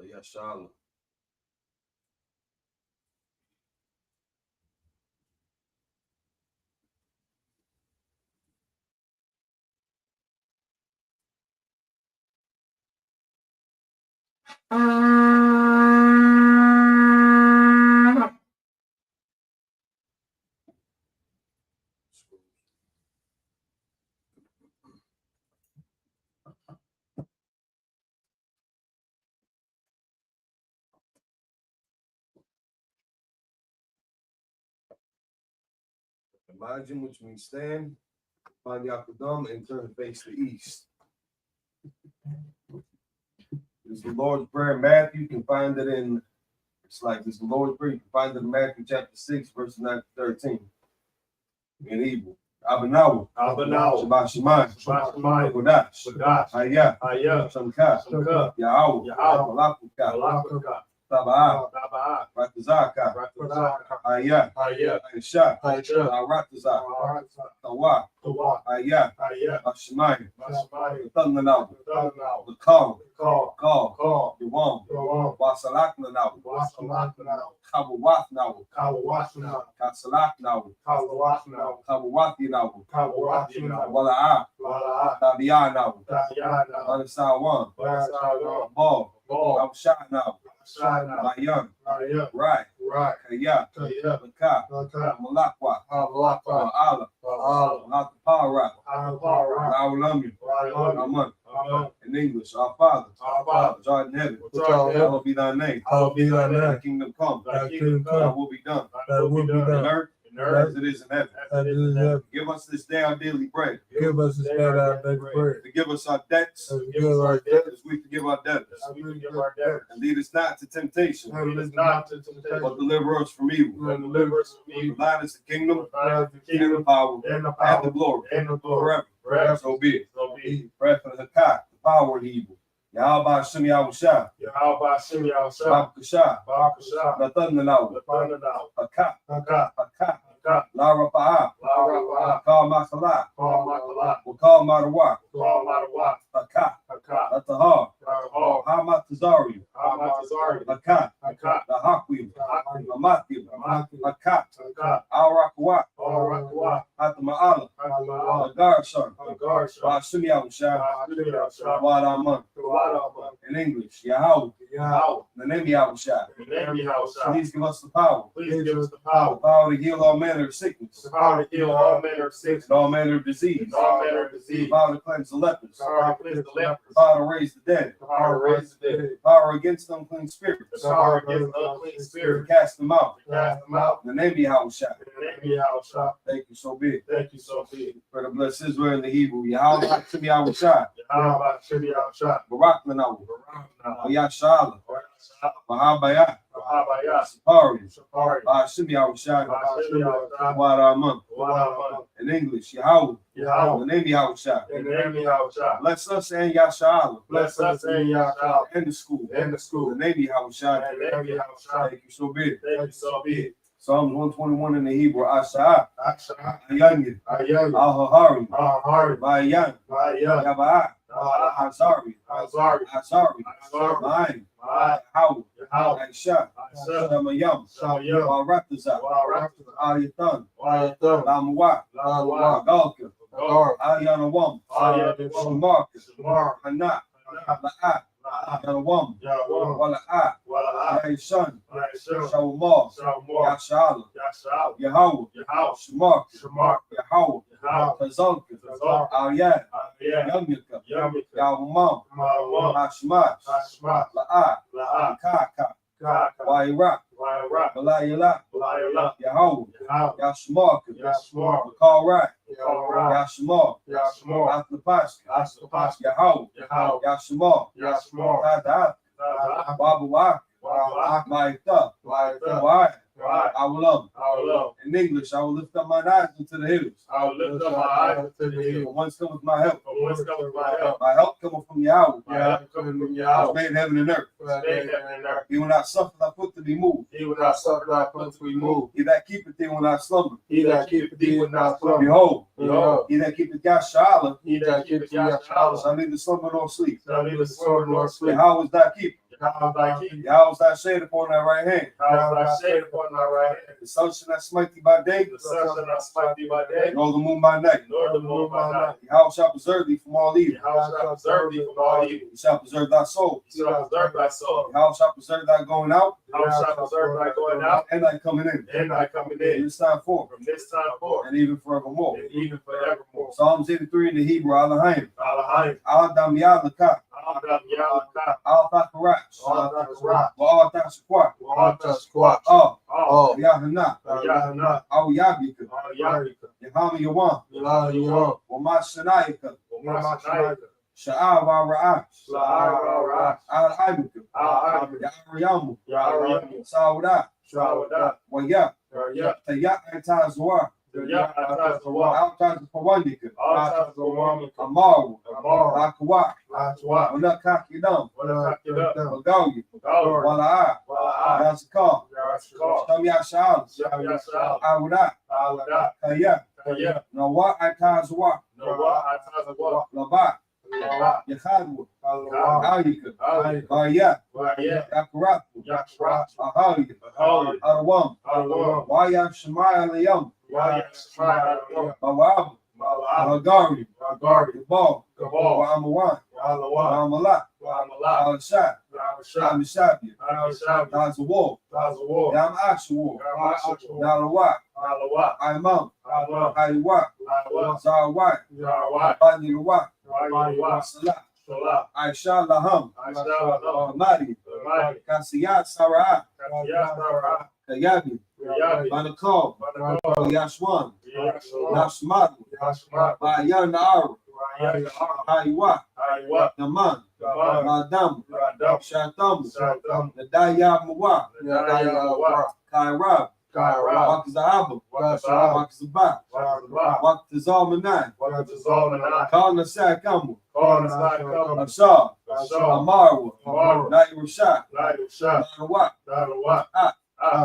Yeah, Charlotte. Imagine, which means stand, find Yakadam, and turn to face the east. This is the Lord's Prayer in Matthew. You can find it in, it's like this is the Lord's Prayer. You can find it in Matthew chapter 6, verses 9 to 13. In Hebrew. Abanaw. Shabbat Shemayim. Kodash. Hayah. Shamka. Yahweh. Malakuka. Taba'ah. Ratazaka. Hayah. Aisha. Ratazah. Tawa. Hayah. Shemayim. Thundanaw. The call. Yawam. Wasalaknanaw. Kawawatnaw. Katsalaknaw. Kawawatinaw. Wala'ah. Tabianaw. Anasawan. Ball. Abshanaw. Mayan. Right. Kaya. Maka. Malakwa. Allah. Power. Raulamya. Aman. In English, our Father, which art in heaven, hallowed be thy name. Thy kingdom come. Thy will be done. On earth as it is in heaven. Give us this day our daily bread. Forgive us our debts as we forgive our debtors. And lead us not to temptation, but deliver us from evil. Thine is the kingdom, and the power, and the glory, forever. So be it. Pray for the Hakat, the power of evil. Yahweh Hashem Yahushua. Barakashah. Nathanaw. Hakat. La Rapa'ah. Kal Makala. Wakal Marawak. Hakat. Atahar. Hamat Tazari. Hakat. The Hakwim. Amatim. Hakat. Al Rakwak. Hatama'ala. Agarshar. Hashem Yahushua. Wadaman. In English, Yahweh. The name Yahushua. Please give us the power. The power to heal all manner of sickness. And all manner of disease. The power to cleanse the lepers. The power to raise the dead. The power against unclean spirits. To cast them out. In the name Yahushua. Thank you, so be it. For the bless Israel in the Hebrew. Yahweh Hashem Yahushua. Barak Lanaw. Yashala. Mahabaya. Sapari. Hashem Yahushua. Wadaman. In English, Yahweh. The name Yahushua. Bless us and Yashala. And the school. The name Yahushua. Thank you, so be it. Psalms 121 in the Hebrew, Asha, Ayanya, Al-Hahari, Bayan, Yabaa, Azari, Mine, Howard, Aisha, Shamayam, Warataza, Ayatan, Lamwa, Galka, Ayanawam, Shamarka, Hanat, La'at, Yanawam, Wala'at, Yaishan, Shawmar, Yashala, Yahweh, Shamarka, Yahweh, Tazalka, Aryad, Yamyaka, Yawmam, Hashmash, La'at, Kaka, Wairak, Balayala, Yahweh, Yashmarka, Makarak, Yashma, Atlapaska, Yahweh, Yashma, Tada, Babu, Maita, Why? I will love. In English, I will lift up my eyes into the hills. I will lift up my eyes to the hills. From whence cometh my help? From whence cometh my help? My help cometh from Yahweh. My help cometh from Yahweh. Which made heaven and earth. He will not suffer thy foot to be moved. He will not suffer thy foot to be moved. He that keepeth thee will not slumber. He that keepeth thee will not slumber. Behold, Behold, he that keepeth Yashala he that keepeth Yahweh shall neither slumber nor sleep. shall neither slumber nor sleep. Yahweh is thy keeper. Yahweh thy keeper. Yahweh is thy shade upon thy right hand. Yahweh thy shade upon thy right hand. The sun shall not smite thee by day, The sun shall not smite thee by day, nor the moon by night. nor the moon by night. Yahweh shall preserve thee from all evil. Yahweh shall preserve thee from all evil. He shall preserve thy soul. He shall preserve thy soul. Yahweh shall preserve thy going out Yahweh shall preserve thy going out and thy coming in. and thy coming From in. this time forth From this time forth and even forevermore. and even forevermore. Psalms 83 in the Hebrew, Elohim, Elohim, Adam Yadlaka, Adam Yahweh, Al Thakarach, Al-Thakarach, Al Thakarach, Al-Thakarach, Al Yahana, Yahana, Al Yabika, Al-Yarika, Yahama Yawan, Yahana, Wamashanayaka, Wamashanayaka, Sha'av Al-Ra'ach, Al-Ra'ach, Al-Ibika, Al-Ibika, Ya'ariyamu, Ya'ariyamu, Sa'udah, Shawada, Waya, Ya'ya, Tayak Antazwa, Ya'ya, Atazawah, Al-Tazawandika, Al-Tazawah, Amaru, Amar, Akwa, Atwa, Wanakakidam, Wanakakidam, Magawi, Gauri, Wala'a, Wala'ah, Yazakar, Yashkar, Shamyashal, Yashal, Awudah, Awudah, Kaya, Kaya, Nawa Atazwa, Noah, Atazawah, Labat, Noah, Yachadwa, Allah, Ayika, Ali, Baya, Waya, Yakaratu, Yakra, Ahaliya, Ahali, Arawam, Alwa, Waya Shemaya Layam, Waya, Shmai, Mawab, Mala'ah, Hagari, Agari, Gabal, Gabal, Wamawan, Alawa, Wamala, Wamala, Al-Shah, Al-Shah, Amishabia, Al-Shah, Tazawar, Tazawar, Yam Ashwar, Yamashawar, Nalawa, Alawa, Imam, Alwa, Aywa, Alwa, Zawai, Yawai, Bani Lawa, Yawai, Salah, Salah, Aisha Laham, Aisha, Hamadi, Almighty, Kasiyat Sarah, Yasara, Kayabi, Yabi, Banakal, Banako, Yashwan, Yashua, Nashmadu, Yashma, Bayan Naaru, Raya, Aywa, Aywa, Naman, Naman, Madam, Radam, Shatam, Shatam, Nadaya Muwa, Yadayawa, Kairab, Kaira, Wakazahaba, Wakazahaba, Wakazabah, Wakazabah, Wakazalmanai, Wakazalmanai, Kana Sakamu, Kornasai, Ashar, Ashar, Amarwa, Amarwa, Nairu Shah, Naidu Shah, Nawa, Dalawa,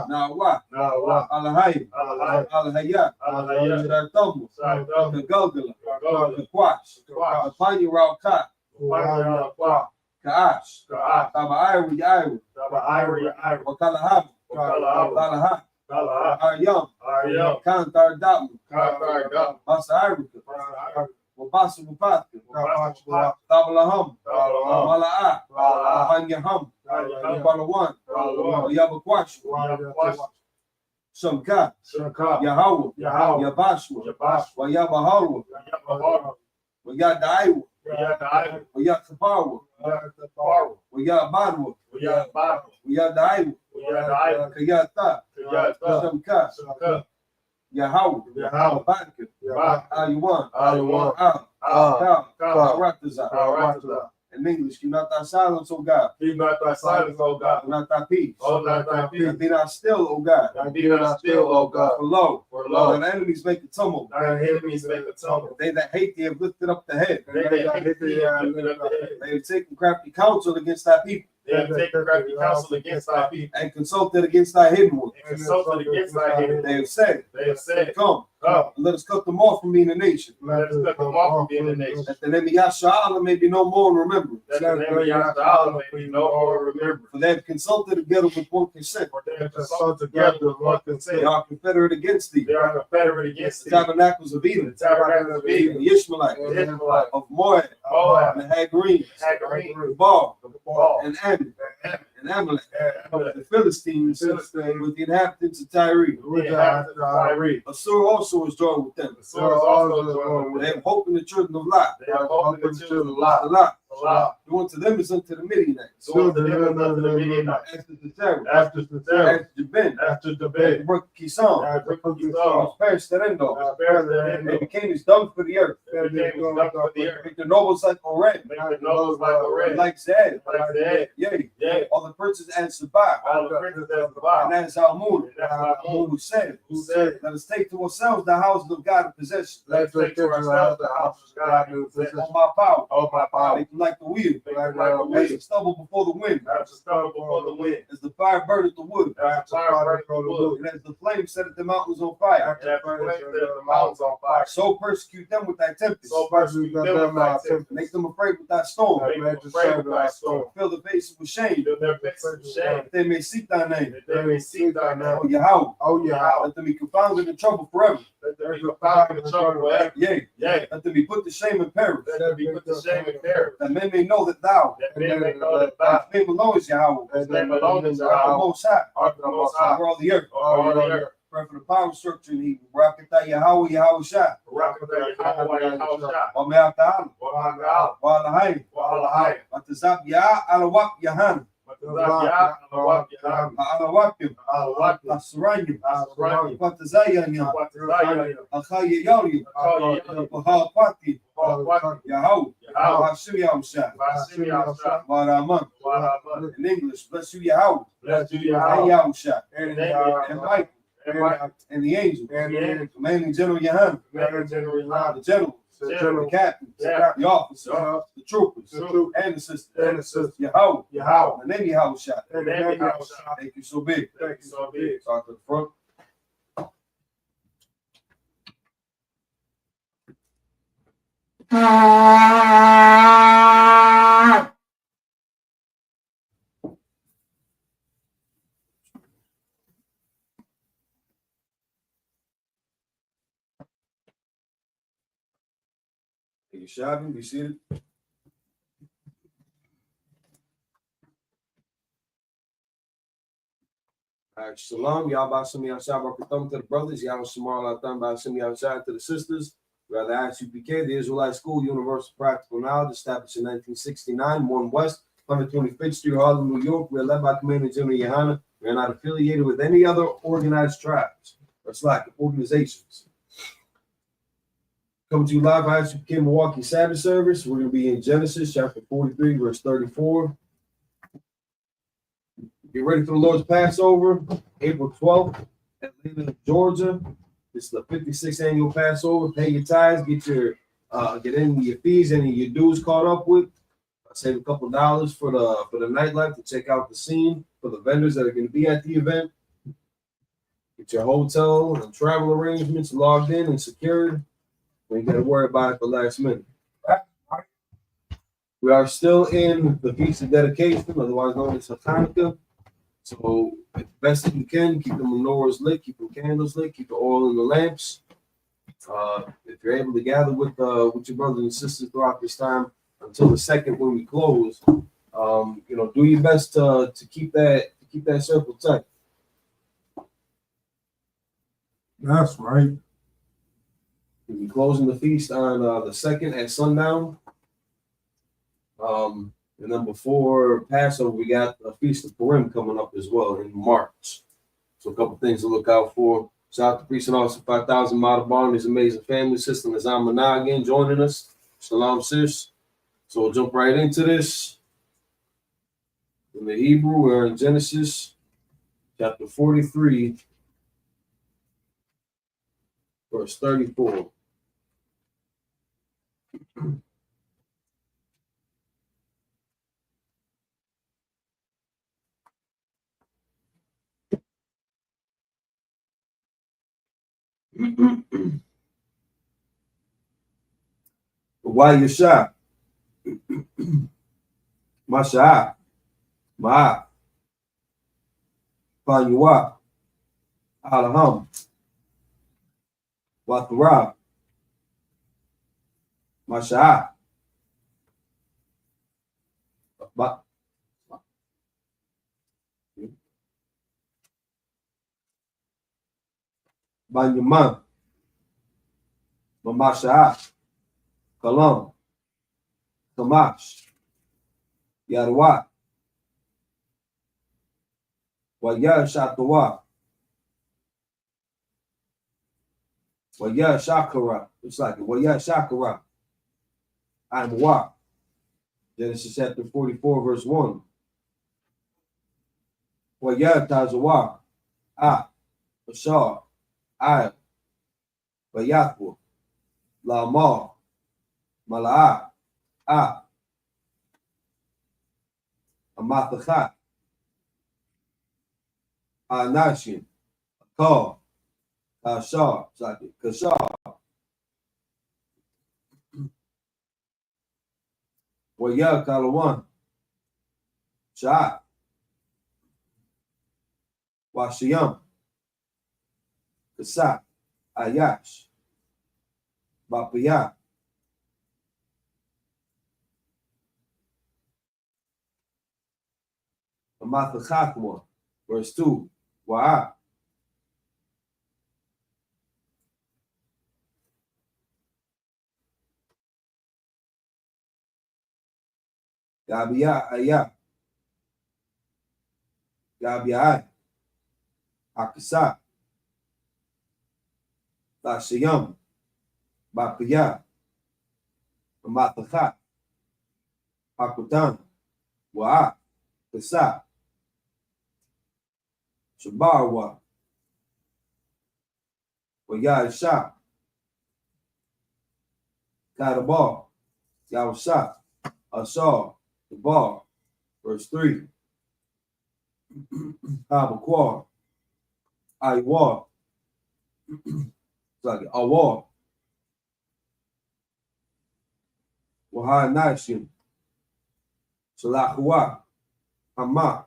Nawa, Nawa, Alahayim, Alahai, Alahayat, Alahaya, Shatamu, Saidam, Kagulgala, Kagola, Kakwash, Kakwash, Apanya Raukat, Upanya, Kwa, Kaash, Ka'ah, Taba Iru, Daba Iri, Iri, Wakalahab, Wakala, Talaha, Kala, Aryam, Ariel, Kantar Damu, Katar, Dam, Basa Irika, Iri, Wabasa Mupatka, Kapacha, Tabalaham, Dalawa, Mala'a, Mala'a, Hanyaham, Hanyaham, Balawan, Balawan, Yabakwashu, Wakwash, Shamka, Shaka, Yahawah, Yahweh, Yabashwa, Yabash, Wayabaharwa, Yabahar, Wayadaiwa, Yadai, Wayakaparwa, Yadaparu, Wayabanwa, Yadabaru, Wayadaiwa, Yadai, Kayata, Yada, Shamka, Shaka, Yahawah, Yahweh, Banka, Yabak, Ayuwan, Ayuwan, Kal, Kal, Karatazah. Karatazah. In English, keep not thy silence, O God. Keep not thy silence, O God. Do not thy peace. Hold not thy peace. And be not still, O God. And be not still, O God. For lo, For lo, thine enemies make a tumult. thine enemies make a tumult. They that hate thee have lifted up the head. They that hate thee have lifted up the head. They have taken crafty counsel against thy people, They have taken crafty counsel against thy people. and consulted against thy hidden ones. And consulted against thy hidden. They have said, They have said, Come, Come, and let us cut them off from being a nation, let us cut them off from being a nation. that the name of Yahshua may be no more in remembrance. That the name of Yahshua may be no more remembered. For they have consulted together with one consent. For they have consulted together with one consent. They are confederate against thee. They are confederate against The thee. tabernacles of Edom, The tabernacles of and Edom, the Ishmaelites, the Israelites, of Moab, Moab, and the Hagarenes, Hagarenes, the Baal, Baal, and Ammon, and and Amalek, Amalek, the Philistines, Philistines, with the inhabitants of Tyre. the inhabitants of Tyre. Assur also is joined with them. The sword is also joined with They them. have hope in the children of Lot. They have hope in the children of Lot. Lot, Salah. Do unto them as unto the Midianites. Do unto them unto the Midianites. After the terror. After the terror. After Jabin. After the After bed. Brook Kisam. After the Of Paris Terendo. After They became as dung for the earth. they became dung for the earth. Make the nobles like Oren. Make the nobles like a red. Like Zed. Like that. Yea. Yea. All the princes and Sabah. All the princes of the And Bible. that's Almun. That's our moon. Who said, Who said, let us take to ourselves the houses of God in possession. let's take to ourselves the house of God to possess. On my power. Oh, my power. Make them like the wheel. Make them like the As wind. the stubble before the wind. As the stubble before the wind. As the fire burneth the wood. As the fire burns the wood. And as the flame setteth the mountains on fire. As the flame set the mountains on fire. So persecute them with thy tempest. So persecute them by tempest. Make them afraid with thy storm. Make them afraid with thy storm. Fill the faces with shame. Fill their faces with shame. That they may seek thy name. That they may seek thy name. Oh, Yahweh. Oh, Yahweh. Let them be confounded in trouble forever. Let them be found in the trouble forever. Yea. Yea. Let them be put to shame and perish. Let them be put to shame and terror. That men may know that thou, That men may know that thou, thy name alone is Yahweh, his name alone is art the Yahweh, most high, art the most high, over all the earth. all the earth. Pray for the power structure in Hebrew. Rakatah Yahweh, Yahweh Shai. Rakatah Yahweh, Yahweh Shai. Wa me'ata'al. Wa ha'al. Wa alahayim. Wa alahayim. Wa tazab Yah alawak Yahan. Matazak Yah, alawak Yaham. Alawapim. Alawak Asrayim. Asrayim. Wa tazayyan. Watazayim. Achayayalim. Akayayalim. Wa ha'apati. Wa'akwati. Yahweh. Yahweh. Wa Hashem Yahweh Shai. Vashim Yahshua. Wa Raman. Wa'aman. In English, bless you Yahweh. Bless you, And Yahweh. Yahweh Shai. And And Yahweh. Michael. And Michael. And the angels. And the angels. Commanding General Yahan. Commanding General Yahweh. The generals. The The general. captains. Yeah. The officers. The troopers. The troop. And the sisters. And the sister. Yahweh. Yahweh. The name Yahweh Shai. And the name Yahshua. Thank you so big. Thank you so big. Start to the front. Take your shopping, be seated. All right, shalom, y'all about some Yahshua to the brothers, y'all Shamal Atam by some Yahshua to the sisters. We are the ISUPK, the Israelite School, Universal Practical Knowledge, established in 1969, 1 West, 125th Street, Harlem, New York. We are led by Commander General Yohana. We are not affiliated with any other organized tribes or organizations. Coming to you live, ISUPK Milwaukee Sabbath service. We're going to be in Genesis chapter 43, verse 34. Get ready for the Lord's Passover, April 12th, Atlanta, Georgia. This is the 56th annual Passover. Pay your tithes, get any of your fees, any of your dues caught up with. Save a couple dollars for the nightlife to check out the scene for the vendors that are going to be at the event. Get your hotel and travel arrangements logged in and secured. We ain't got to worry about it the last minute. We are still in the Feast of Dedication, otherwise known as Hanukkah. So, as best as you can, keep the menorahs lit, keep the candles lit, keep the oil in the lamps. If you're able to gather with your brothers and sisters throughout this time until the second when we close, do your best to keep that circle tight. That's right. We'll be closing the feast on the second at sundown. And then before Passover, we got a Feast of Purim coming up as well in March. So a couple things to look out for. Shout out to Priest and Officer 5000 Matabar and his amazing family. Sister Nazamana again joining us. Shalom, sis. So we'll jump right into this. In the Hebrew, we're in Genesis chapter 43, verse 34. Why you shot? Masha, Ma, Panyua, Alaham, Watura, Masha, Banyaman, Mamasha, Kalam, Kamash, Yadwa. Waya Shatawa. Waya Shakara. It's like it. Waya Shakara. I'm Wa. Genesis chapter 44, verse 1. Waya Tazawa. Ashar. I. Bayatwa. Lamar. Mala'a. Amathachat. Anashin. Akar. Kashar. It's like it. Kashar. Waya Kalawan. Sha'at. Washiyam. Kasat. Ayash. Bapaya. Amathachakwa. Verse 2. Wa'a. Yabiya Aya. Yabiya. Akasa. Lashayam. Bapaya. Amathachat. Akutan. Wa'a. Kasa. Shabarwa. Waya Isha. Kadabar. Yawasha. Ashar. The bar. Verse 3. Habakwar. Iwar. It's like Awar. Wahai Nashim. Salahua. Hama.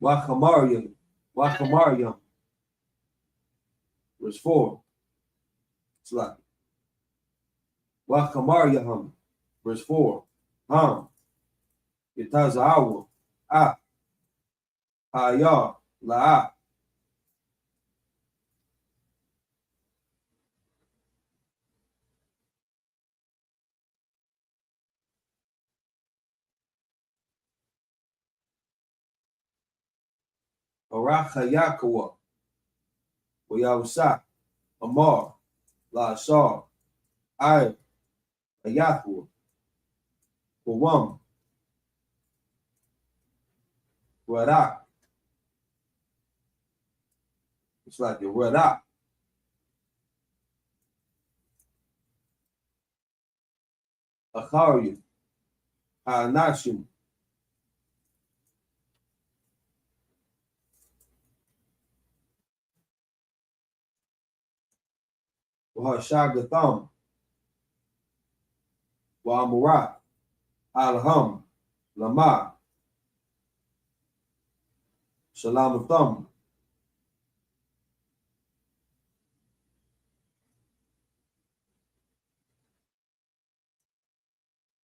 Wachamaryam. Wachamaryam. Verse 4. It's like Wachamaryam. Verse 4. Yatazawa. Haya. La'a. Arachayakawa. Wayawsa. Amar. La Ashar. I. Ayathwa. Wawam. Radak. It's like a Radak. Acharya. Anashim. Wahashagatham. Wa'amurat. Alham. Lama. Shalamatham.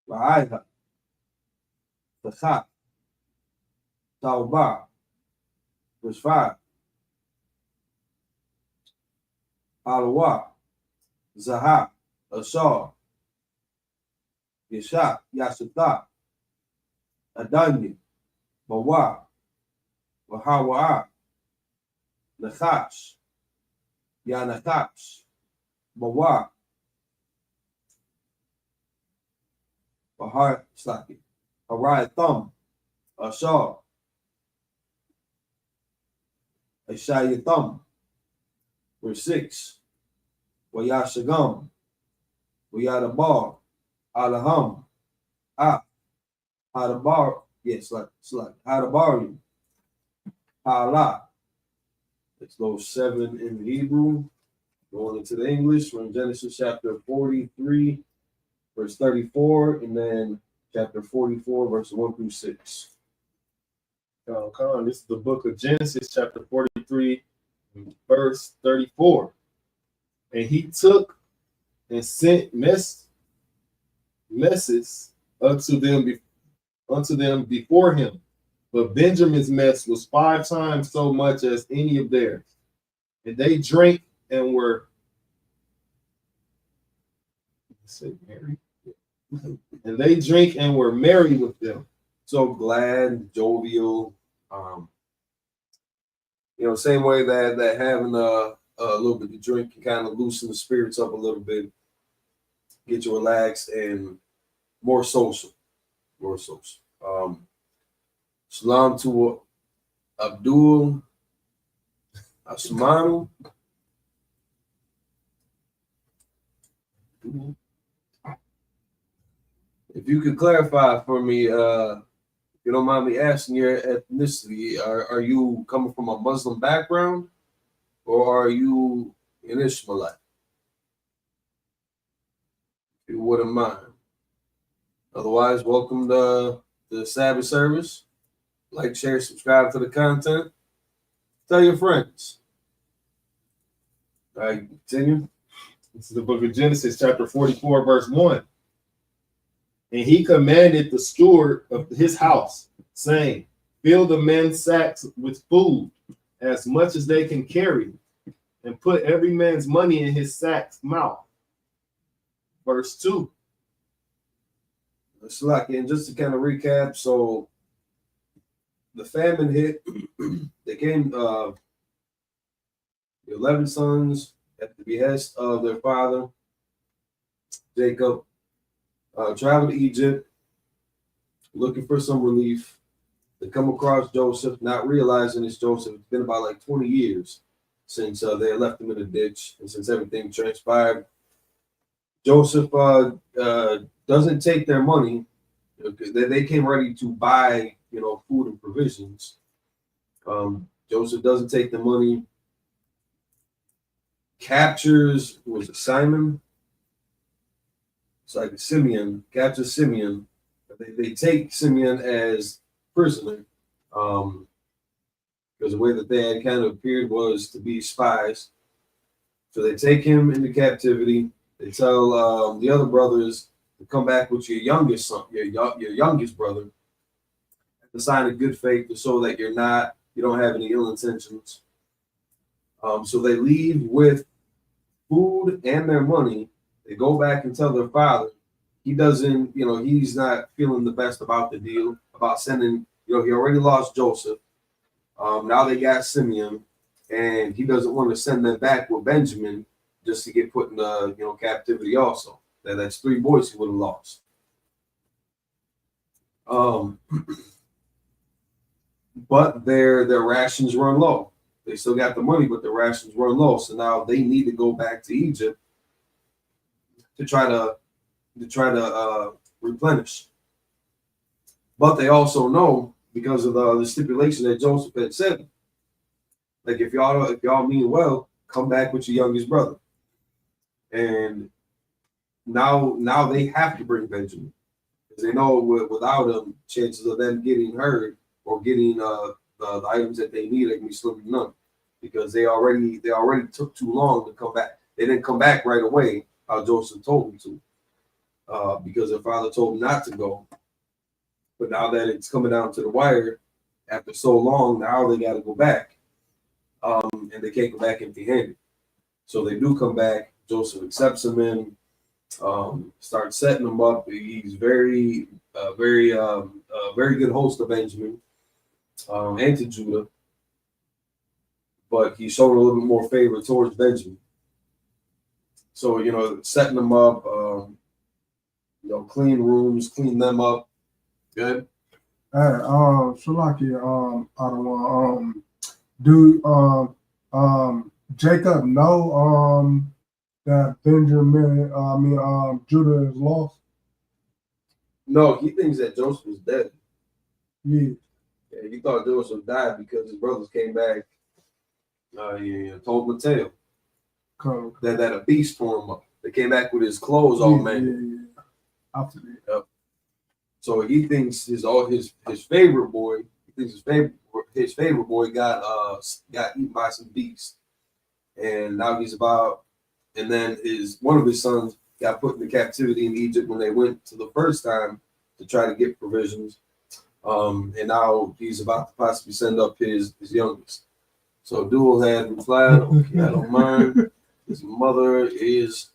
Ra'ayha. Tachat. Tauba. Verse 5. Alawa. Zahab. Ashar. Yashak. Yashata. Adanya. Bawa. Wahawa'a. Nachash. Yanachash. Bawa. Bahar Slaki. Harai Thumb. Ashar. Ashaya Thumb. Verse 6. Wayashagam. Wayadabar. Alaham. Hadabar. Yes, like Hadabari. Hala. Let's go 7 in Hebrew. Going into the English from Genesis chapter 43, verse 34, and then chapter 44, verse 1 through 6. This is the book of Genesis, chapter 43, verse 34. And he took and sent messes unto them before him. But Benjamin's mess was 5 times so much as any of theirs. And they drank and were Say merry. And they drink and were merry with them. So glad, jovial. Same way that having a little bit of drink can kind of loosen the spirits up a little bit, get you relaxed and more social. Salam to Abdul Asmanu. If you could clarify for me, if you don't mind me asking your ethnicity, are you coming from a Muslim background or are you an Ishmaelite? If you wouldn't mind. Otherwise, welcome to the Sabbath service. Like, share, subscribe to the content. Tell your friends. All right, continue. This is the book of Genesis, chapter 44, verse 1. And he commanded the steward of his house, saying, fill the men's sacks with food, as much as they can carry, and put every man's money in his sack's mouth. Verse 2. And just to kind of recap, so the famine hit. They came, the 11 sons at the behest of their father, Jacob, traveled to Egypt, looking for some relief. They come across Joseph, not realizing it's Joseph. It's been about like 20 years since they left him in a ditch and since everything transpired. Joseph doesn't take their money. They came ready to buy, food and provisions. Joseph doesn't take the money. Captures, was it Simon? It's like Simeon, captures Simeon. They take Simeon as prisoner because the way that they had kind of appeared was to be spies. So they take him into captivity. They tell the other brothers to come back with your youngest son, your youngest brother, the sign of good faith to show that you don't have any ill intentions. So they leave with food and their money. They go back and tell their father. He doesn't, he's not feeling the best about the deal, about sending, he already lost Joseph. Now they got Simeon, and he doesn't want to send them back with Benjamin just to get put in captivity also. That's 3 boys he would have lost. But their rations run low. They still got the money, but their rations run low. So now they need to go back to Egypt to try to replenish. But they also know, because of the stipulation that Joseph had said, like if y'all mean well, come back with your youngest brother. And now they have to bring Benjamin because they know without him, chances of them getting hurt or getting the items that they need are gonna be slim to none, because they already took too long to come back. They didn't come back right away how Joseph told them to, because their father told them not to go. But now that it's coming down to the wire, after so long, now they got to go back, and they can't go back empty-handed. So they do come back. Joseph accepts them in, starts setting them up. He's very good host of Benjamin and to Judah, but he's showing a little bit more favor towards Benjamin. So setting them up, clean rooms, clean them up. Good. Hey, Shalaki, Ottawa, do Jacob know that Judah is lost? No, he thinks that Joseph is dead. Yeah, he thought Joseph died because his brothers came back. Told Mateo that a beast tore him up. They came back with his clothes all mangled. After that. Yep. So he thinks his favorite boy. He thinks his favorite boy got eaten by some beasts, and now and then one of his sons got put into captivity in Egypt when they went to the first time to try to get provisions, and now he's about to possibly send up his youngest. So Dual had replied, "Okay, I don't mind. His mother is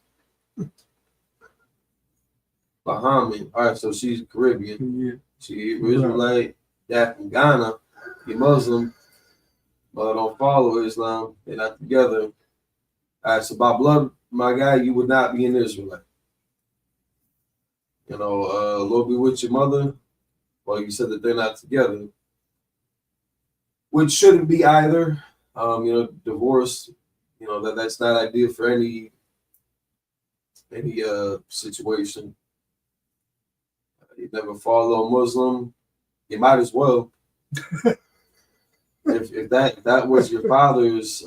Bahamian. All right, so she's Caribbean. Yeah. She Israelite, that from Ghana. He Muslim, but don't follow Islam. They're not together. All right, so by blood, my guy, you would not be an Israelite. You know, Lord be with your mother. Well, you said that they're not together, which shouldn't be either. You know, divorce. You know that's not ideal for any situation. You never follow a Muslim. You might as well. if that was your father's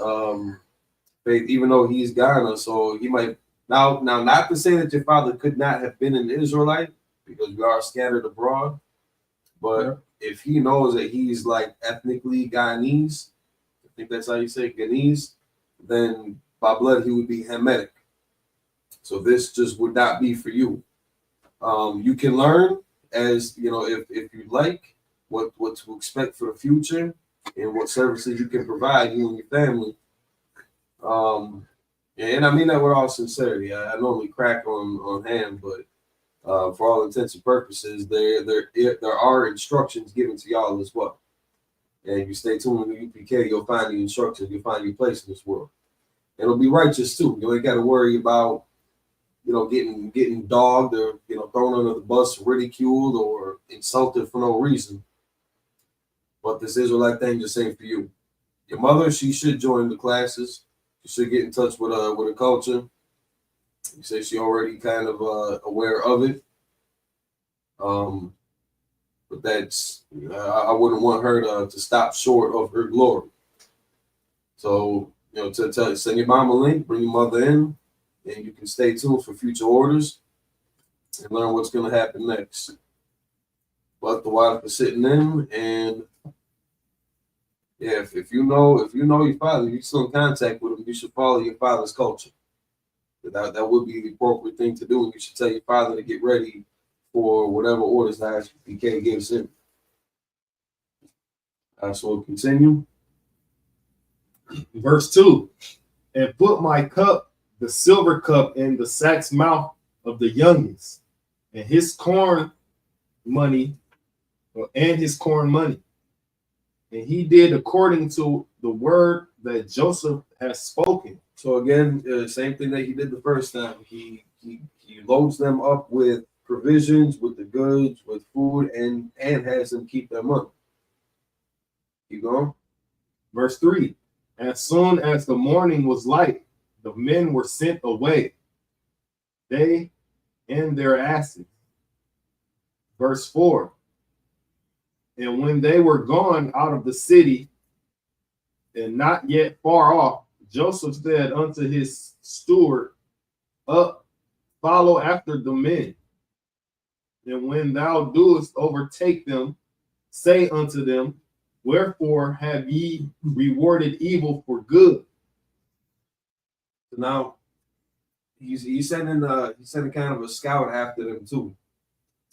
faith, even though he's Ghana, so he might now not to say that your father could not have been an Israelite because we are scattered abroad, but if he knows that he's like ethnically Guyanese, I think that's how you say Ghanese, then by blood he would be Hamitic. So this just would not be for you. You can learn as you know if you like what to expect for the future and what services you can provide you and your family. And I mean that with all sincerity. I normally crack on ham, but for all intents and purposes, there are instructions given to y'all as well. And if you stay tuned with the UPK, you'll find the instructions. You'll find your place in this world. And it'll be righteous too. You ain't got to worry about getting dogged or thrown under the bus, ridiculed or insulted for no reason. But this Israelite thing just ain't for you. Your mother, she should join the classes. She should get in touch with a culture. You say she already kind of aware of it. But that's I wouldn't want her to stop short of her glory. So to send your mom a link, bring your mother in, and you can stay tuned for future orders and learn what's going to happen next. But the wife for sitting in, and yeah, if you know your father, if you're still in contact with him, you should follow your father's culture. That would be the appropriate thing to do, and you should tell your father to get ready for whatever orders the ISUPK gives him. So we'll continue. Verse 2, and put my cup, the silver cup, in the sack's mouth of the youngest, and his corn money, and he did according to the word that Joseph has spoken. So again, same thing that he did the first time. He loads them up with provisions, with the goods, with food, and has them keep their money. Keep going. Verse 3, as soon as the morning was light, the men were sent away, they and their asses. Verse 4, and when they were gone out of the city and not yet far off, Joseph said unto his steward, up, follow after the men. And when thou doest overtake them, say unto them, wherefore have ye rewarded evil for good? So now he's sending kind of a scout after them too,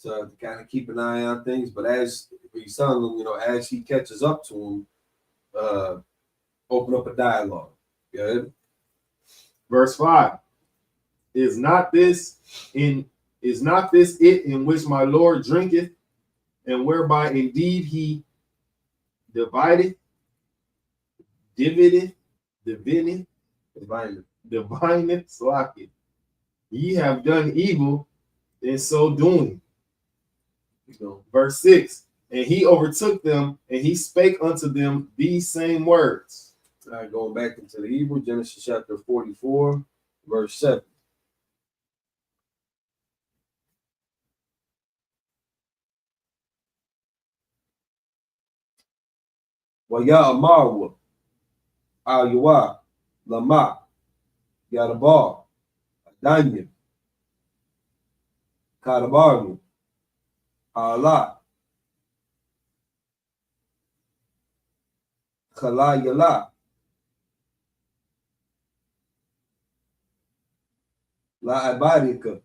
to kind of keep an eye on things. But as he's telling them, as he catches up to him, open up a dialogue. Good. Verse 5, is not this it in which my Lord drinketh, and whereby indeed he divideth, slacketh. Ye have done evil in so doing. Verse 6, and he overtook them, and he spake unto them these same words. All right, going back into the Hebrew, Genesis chapter 44, verse 7. Waya Amarwa, Al Yawa, Lama, Yadabar, Adanya, Kadabarnu, Allah, Kalayala, La Abadika,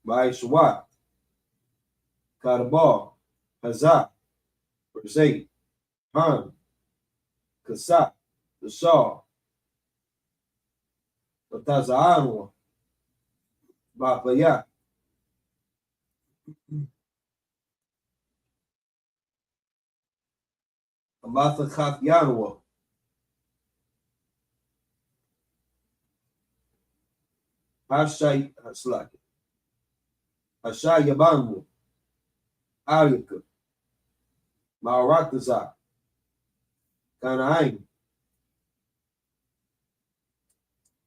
Maishwat, Kadabar, Hazak, Berzay, Han, Kasat, the Shaw, Batazaanwa, Bapaya. Amasa Khat Yanwa. Hashai Slaki. Hashai Yabanwu. Alika. Maurataza. Kanaim.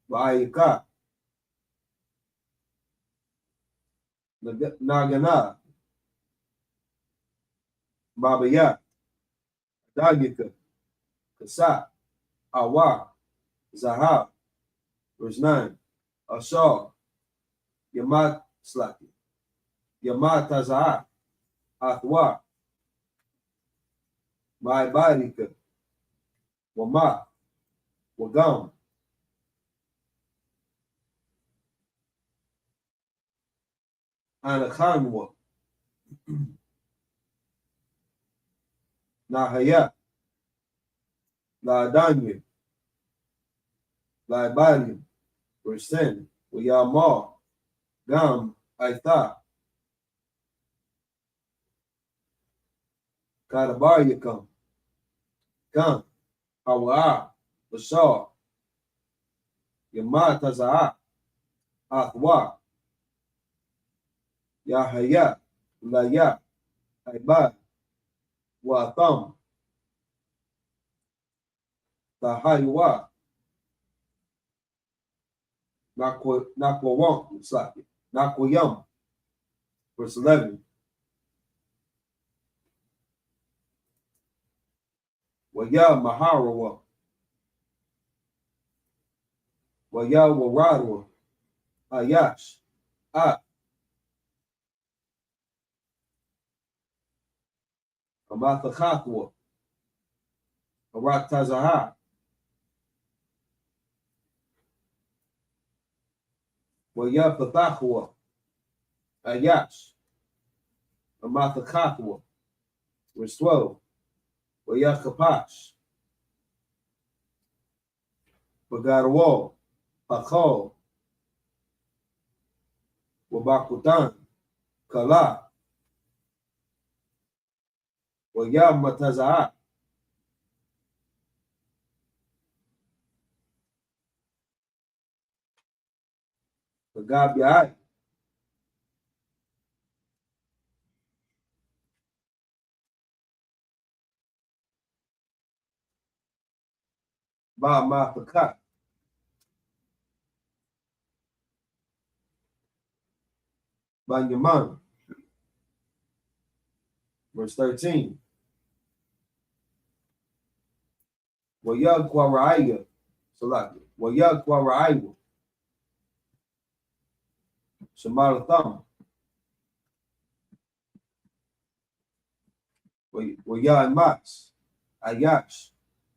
Baika. Nagana. Babaya. Dagika. Kasa. Awa. Zahab. Verse 9. Ashar. Yamat Slaki. Yamat Taza'a. Athwa. Maibarika. Wama. Wagam. Anakhanwa. Nahaya. La Danya. La Badim. Verse 10. Wayama. Gam. Aitha. Kadabariyakam. Gam. Hawa. Bashar. Yama Taza'a. Athwa. Yahaya. Laya. Ibad. Watham. Tahaywa. Nakwawam. Slaki. Nakwayam. Verse 11. Waya Maharawa. Waya Waradwa. Ayash. Amatha Khatwa. Arat Tazaha. Waya Pathahwa. Ayash. Amatha Khatwa. Verse 12. Waya Kapash. Bagarwal. Pakal. Wabakutan. Kala. Waya Mataza'a. Bagabiai. Ba Mafaka. Banyaman. Verse 13. Waya Kwaraya. Salaki. Waya Kwaraya. Shamaratham. Waya Max. Ayash.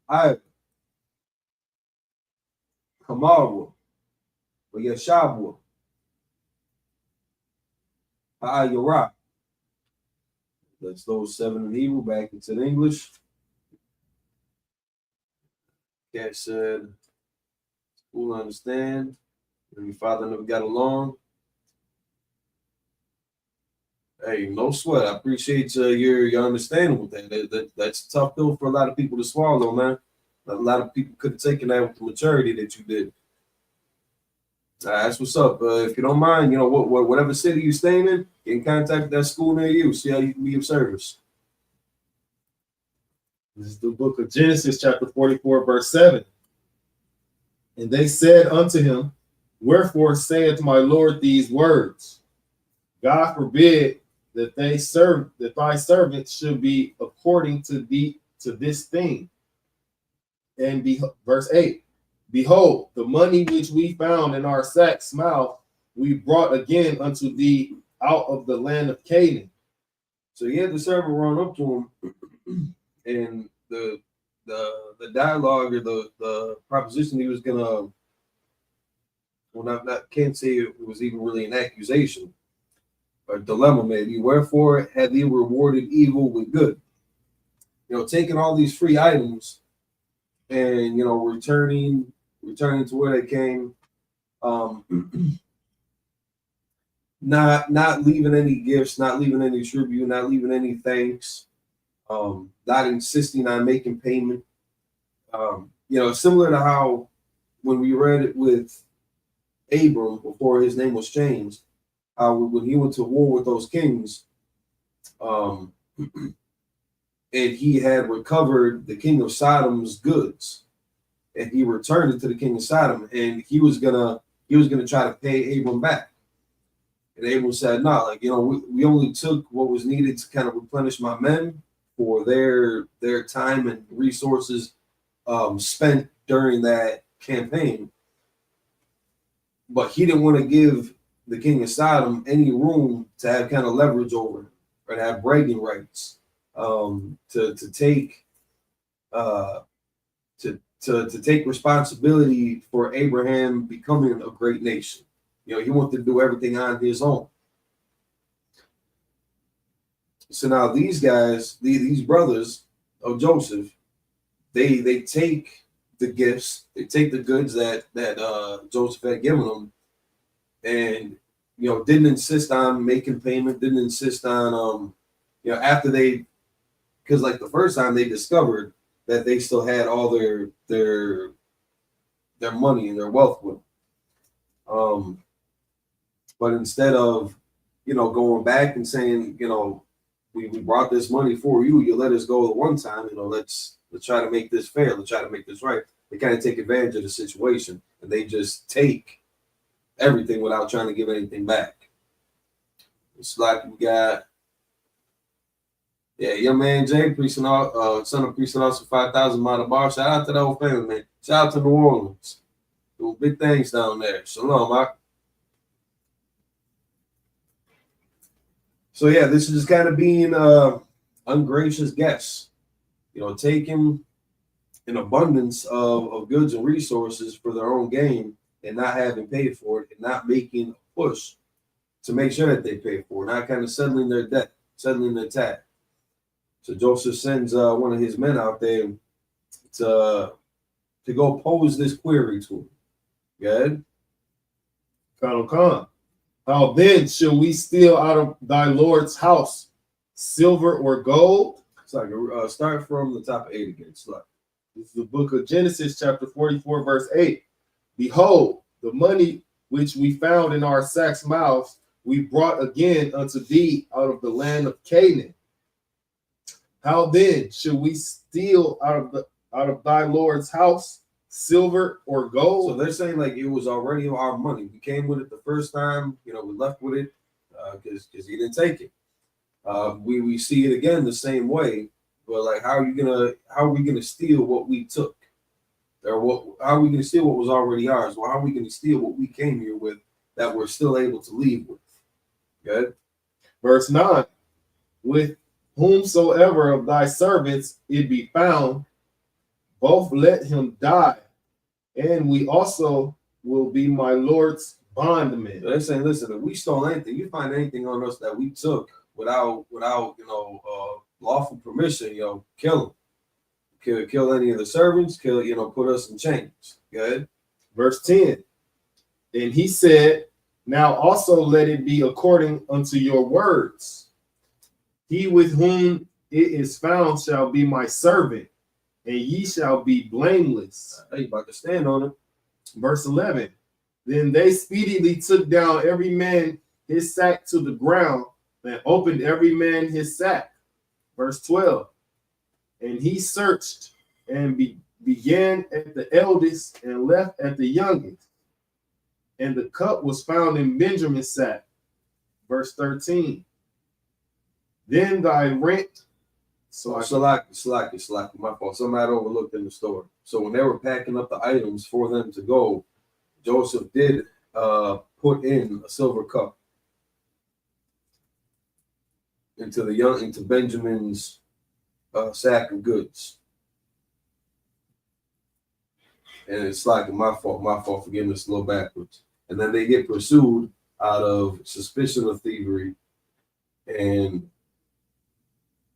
Ay. Kamarwa. Waya Shabwa. Ha'ayara. Let's those 7 in Hebrew back into the English. Cat said, "School understand. And your father never got along." Hey, no sweat. I appreciate your understanding with that. That's a tough pill for a lot of people to swallow, man. A lot of people could have taken that with the maturity that you did. That's what's up. If you don't mind, whatever city you're staying in, get in contact with that school near you. See how you can be of service. This is the book of Genesis, chapter 44, verse 7. And they said unto him, Wherefore saith my Lord these words? God forbid that thy servant should be according to this thing. And verse 8. Behold, the money which we found in our sack's mouth, we brought again unto thee out of the land of Canaan. So he had the servant run up to him, and the dialogue or the proposition he was gonna, can't say it was even really an accusation, or dilemma maybe. Wherefore had he rewarded evil with good? Taking all these free items and returning to where they came. not leaving any gifts, not leaving any tribute, not leaving any thanks, not insisting on making payment. Similar to how when we read it with Abram before his name was changed, when he went to war with those kings, and he had recovered the king of Sodom's goods, and he returned it to the king of Sodom, and he was gonna try to pay Abram back. And Abram said, "No, we only took what was needed to kind of replenish my men for their time and resources spent during that campaign." But he didn't want to give the king of Sodom any room to have kind of leverage over him or to have bragging rights, to take to take responsibility for Abraham becoming a great nation. He wanted to do everything on his own. So now these guys, these brothers of Joseph, they take the gifts, they take the goods that Joseph had given them, and didn't insist on making payment, didn't insist on after they, because like the first time they discovered that they still had all their money and their wealth with them. But instead of going back and saying, we brought this money for you, you let us go the one time, let's try to make this fair, let's try to make this right. They kind of take advantage of the situation, and they just take everything without trying to give anything back. It's like we got, young man Jay, son of Priest and also 5,000 mile bar. Shout out to the whole family, man. Shout out to New Orleans. Doing big things down there. Shalom, Mark. So this is just kind of being ungracious guests. Taking an abundance of goods and resources for their own gain and not having paid for it and not making a push to make sure that they pay for it, not kind of settling their debt, settling their tab. So Joseph sends one of his men out there to go pose this query to him. Good? Come. How then shall we steal out of thy Lord's house silver or gold? Start from the top of 8 again. This is the book of Genesis, chapter 44, verse 8. Behold, the money which we found in our sacks' mouths, we brought again unto thee out of the land of Canaan. How then shall we steal out of thy Lord's house silver or gold? So they're saying it was already our money. We came with it the first time. We left with it because he didn't take it. We see it again the same way. But how are we gonna steal what we took? Or how are we gonna steal what was already ours? Well, how are we gonna steal what we came here with that we're still able to leave with? Good. Verse 9. With whomsoever of thy servants it be found, both let him die, and we also will be my Lord's bondmen. So they're saying, listen, if we stole anything, you find anything on us that we took without lawful permission, kill them. Kill any of the servants, put us in chains. Good. Verse 10. And he said, now also let it be according unto your words. He with whom it is found shall be my servant, and ye shall be blameless. You about to stand on it. Verse 11. Then they speedily took down every man his sack to the ground, and opened every man his sack. Verse 12. And he searched and began at the eldest and left at the youngest. And the cup was found in Benjamin's sack. Verse 13. Then thy rent. Slacky, my fault. Somebody overlooked in the story. So when they were packing up the items for them to go, Joseph did put in a silver cup into Benjamin's sack of goods. And it's my fault for getting this a little backwards. And then they get pursued out of suspicion of thievery, and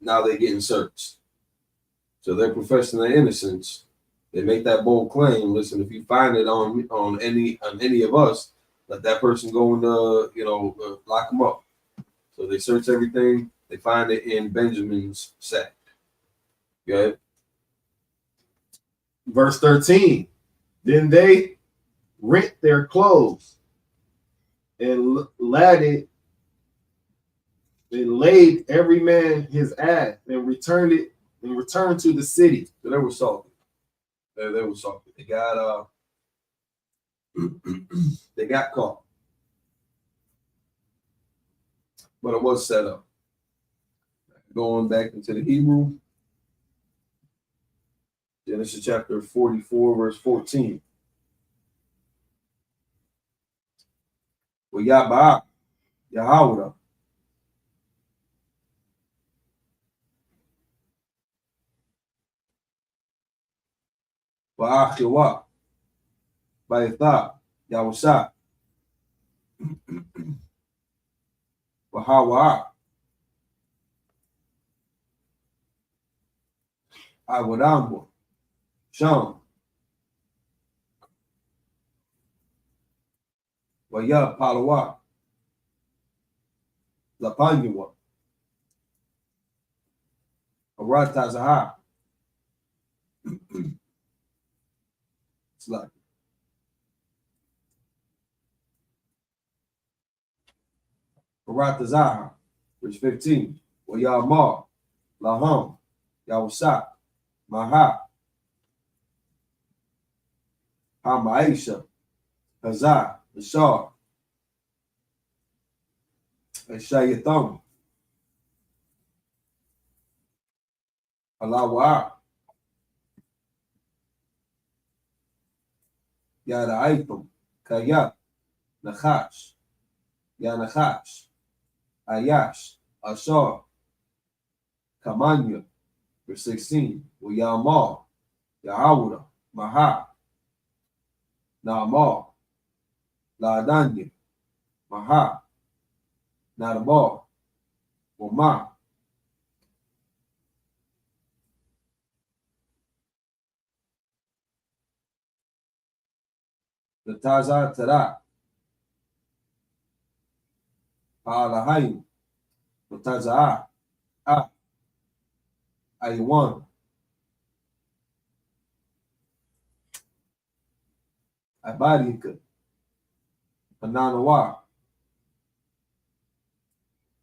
now they're getting searched. So they're professing their innocence. They make that bold claim. Listen, if you find it on any of us, let that person go and lock them up. So they search everything. They find it in Benjamin's sack. Okay. Verse 13. Then they rent their clothes and laid every man his ass and returned to the city. So they were salty. They were salty. They got they got caught. But it was set up. Going back into the Hebrew, Genesis chapter 44, verse 14. Well, Yahweh. Wa'achiwa. Ba'itha. Yahusha. Wahawa. Awadambo. Sham. Waya Palawa. Lapanyawa. Aratazaha. It's like Aratazaha. Verse 15. Waya Ma. Laham. Yawasa. Maha. Hamaisha. Hazah. Ashar. Ashayatham. Alawa. Yada Aitham. Kaya. Nachash. Ya Nachash. Ayash. Ashar. Kamanya. Verse 16. Wayama. Yahawda. Maha. Naamar. Laadanya. Maha. Nadabal. Wama. Nataza Tara. Paalahayim. Nataza. Aywan. Abadika. Pananawa.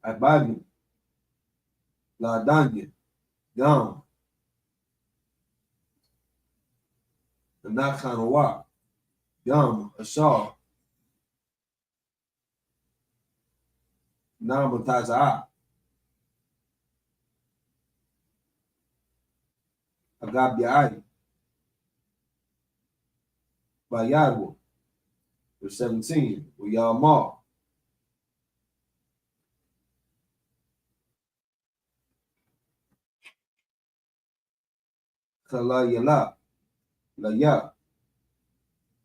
Abadi. Laadanya. Gam. Nakanawa. Gam. Ashar. Namataza. Agabiai. Bayadwa. Verse 17. Uyama. Kalayala. Laya.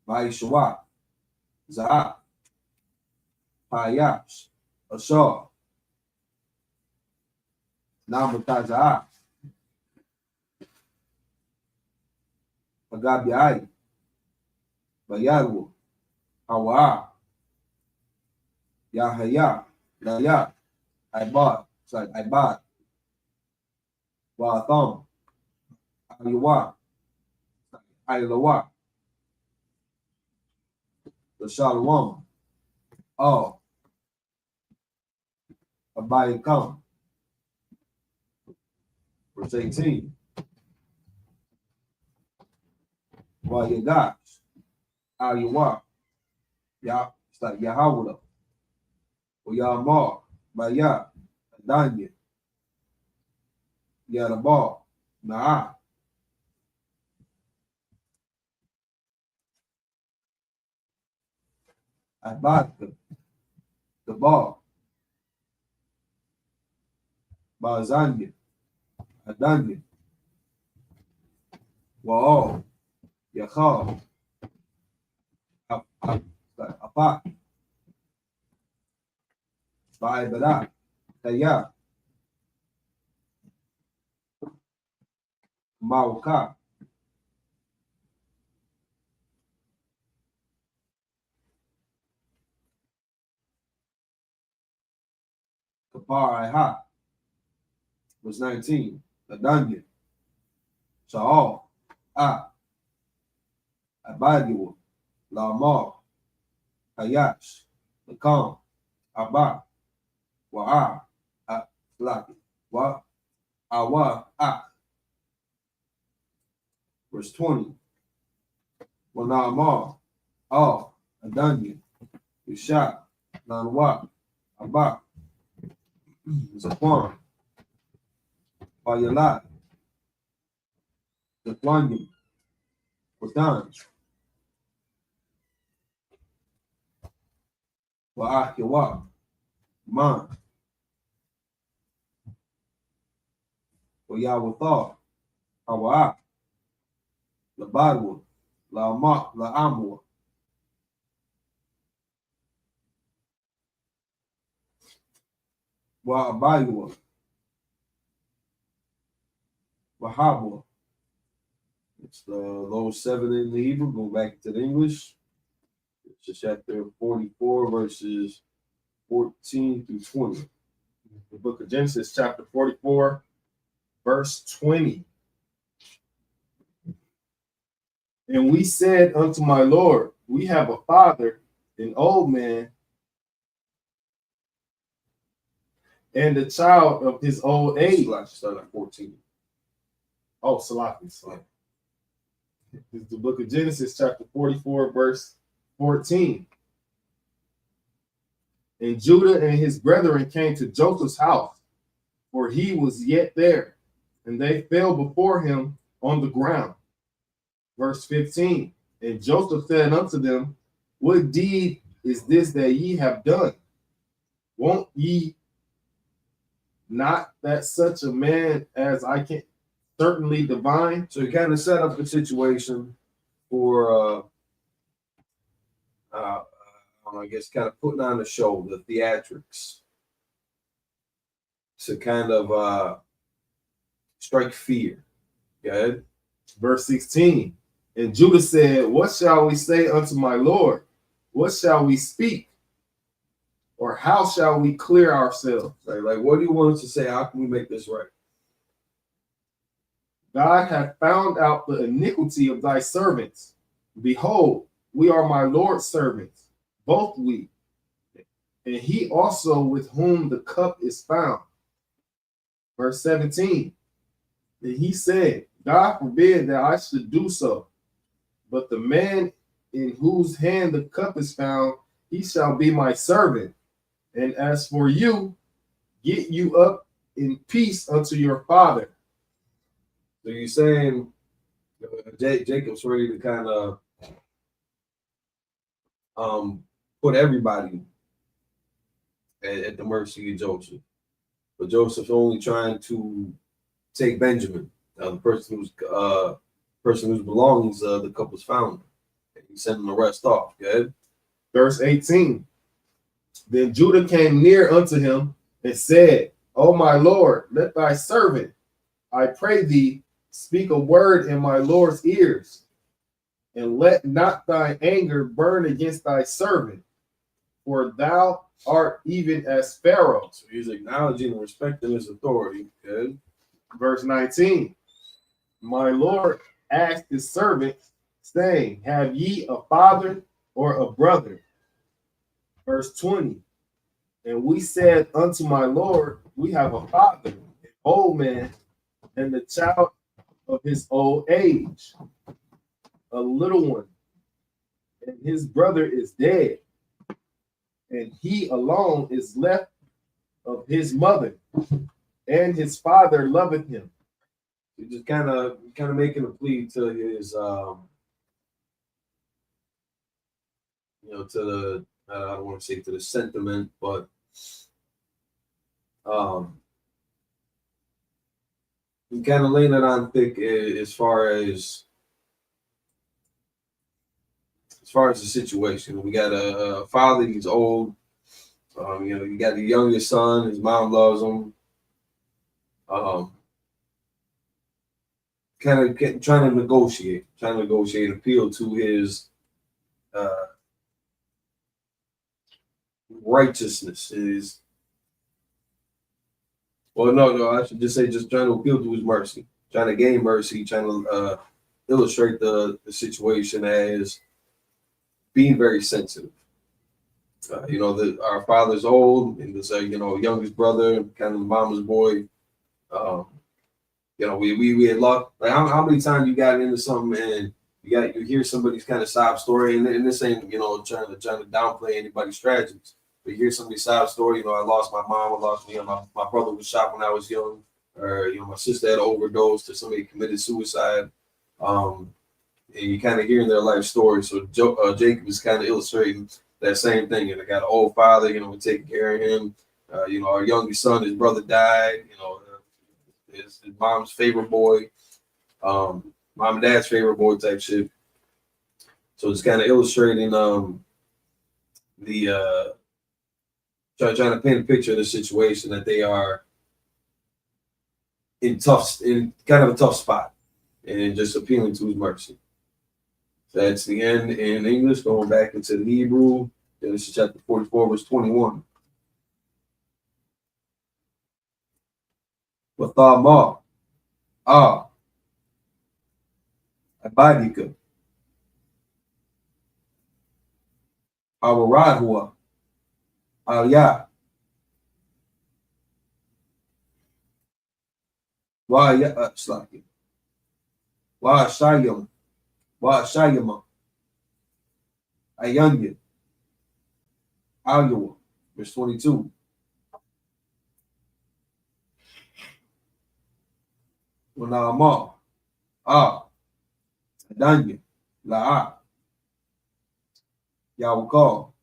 Maishawa. Za'a. Payash. Ashar. Namataza. Agabiai. Bayadwa. Hawa. Yahaya. Laya. Ibad. It's like Ibad. Watham. Ayawa. Aylawa. The Shalom. Oh. Abayakam. Verse 18. Wayagash. Ayawa. Yah. It's like Yahweh. Uyamar. Maya. Adanya. Yadabal. Na'a. Abadka. The ball. Bazanya. Adanya. Wa'al. Yakhal. Apa. Ba'ibada. Kaya. Mauka. Kapar Iha. Verse 19. Adanya. Sha'al. Abadiwa. Lamar. Hayash. Lakam. Abba. Wa'a. Laki. Wa. Awa. Verse 20. Wanamar. Adanya. Yusha. Nanwa. Abba. Zaquan. Bayala. Zaquanyim. Quatan. Wa'akiwa. Man. Wayawatha. Hawa. Labadwa. La'amwa. Wa'abaywa. Wahabwa. It's those 7 in the Hebrew. Go back to the English. It's chapter 44, verses 14 through 20. The book of Genesis, chapter 44, verse 20. And we said unto my Lord, we have a father, an old man, and the child of his old age. Start at 14. Oh, Salaki. This is the book of Genesis, chapter 44, verse 14. And Judah and his brethren came to Joseph's house, for he was yet there, and they fell before him on the ground. Verse 15. And Joseph said unto them, what deed is this that ye have done? Won't ye not that such a man as I can certainly divine? So he kind of set up the situation for, I guess, kind of putting on the show, the theatrics, to kind of strike fear. Good. Verse 16. And Judah said, what shall we say unto my Lord? What shall we speak? Or how shall we clear ourselves? Like, what do you want us to say? How can we make this right? God hath found out the iniquity of thy servants. Behold, we are my Lord's servants, both we, and he also with whom the cup is found. Verse 17. And he said, God forbid that I should do so, but the man in whose hand the cup is found, he shall be my servant. And as for you, get you up in peace unto your father. So you're saying Jacob's ready to kind of put everybody at the mercy of Joseph, but Joseph's only trying to take Benjamin, the person whose belongings the couple's found. He's sending the rest off. Good. Verse 18. Then Judah came near unto him and said, O my Lord, let thy servant, I pray thee, speak a word in my Lord's ears, and let not thy anger burn against thy servant, for thou art even as Pharaoh. So he's acknowledging and respecting his authority. Good. Verse 19. My Lord asked his servant, saying, have ye a father or a brother? Verse 20. And we said unto my Lord, we have a father, an old man, and the child of his old age, a little one, and his brother is dead, and he alone is left of his mother, and his father loveth him. He's just kind of making a plea to his, to the, I don't want to say to the sentiment, but he kind of laying it on thick as far as the situation. We got a father, he's old. You got the youngest son, his mom loves him. Kind of trying to negotiate, appeal to his righteousness, Well, no, I should just say just trying to appeal to his mercy, trying to gain mercy, trying to illustrate the situation as being very sensitive. Our father's old, and this youngest brother, kind of mama's boy. Um, we had lost. Like how many times you got into something and you hear somebody's kind of sob story, and this ain't trying to downplay anybody's tragedies. But you hear somebody's sob story. I lost my mom. I lost my brother was shot when I was young, or my sister had overdosed, or somebody committed suicide. And you kind of hearing their life story. So Jacob is kind of illustrating that same thing. And I got an old father. We're taking care of him. Our youngest son, his brother died. His mom's favorite boy, mom and dad's favorite boy type shit. So it's kind of illustrating the trying to paint a picture of the situation that they are in kind of a tough spot, and just appealing to his mercy. So that's the end in English. Going back into the Hebrew, Genesis chapter 44, verse 21. Wathama, Abadika, Awaradua, Aliyah, Slaki, Shayam, Shayama, Ayanya, Alua, verse 22. Wanama, Adanya, La'a, Yawakal,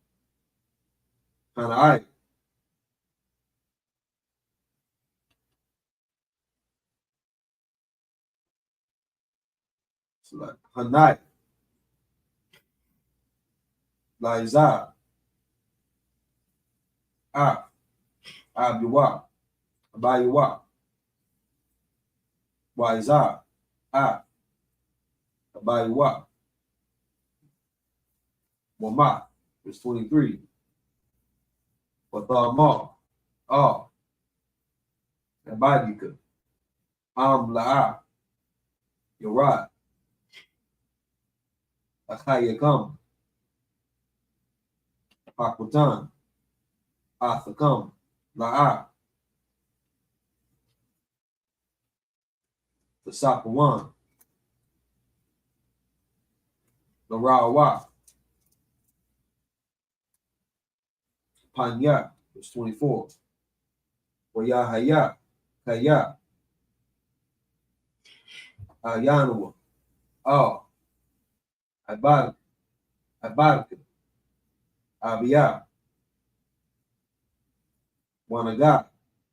Hanai, Hanai, Laiza, Abiwa, Abayiwa, Waiza, Abayiwa, Wama, verse 23. Wathama, Abadika, La'a, Yorat, Achayakam, Pakutan, Athakam, La'a, the Sapawan, the Rawa, Panya, verse 24. Wayahaya, Kaya, Ayanua, Abarka, Abia, Wanaga,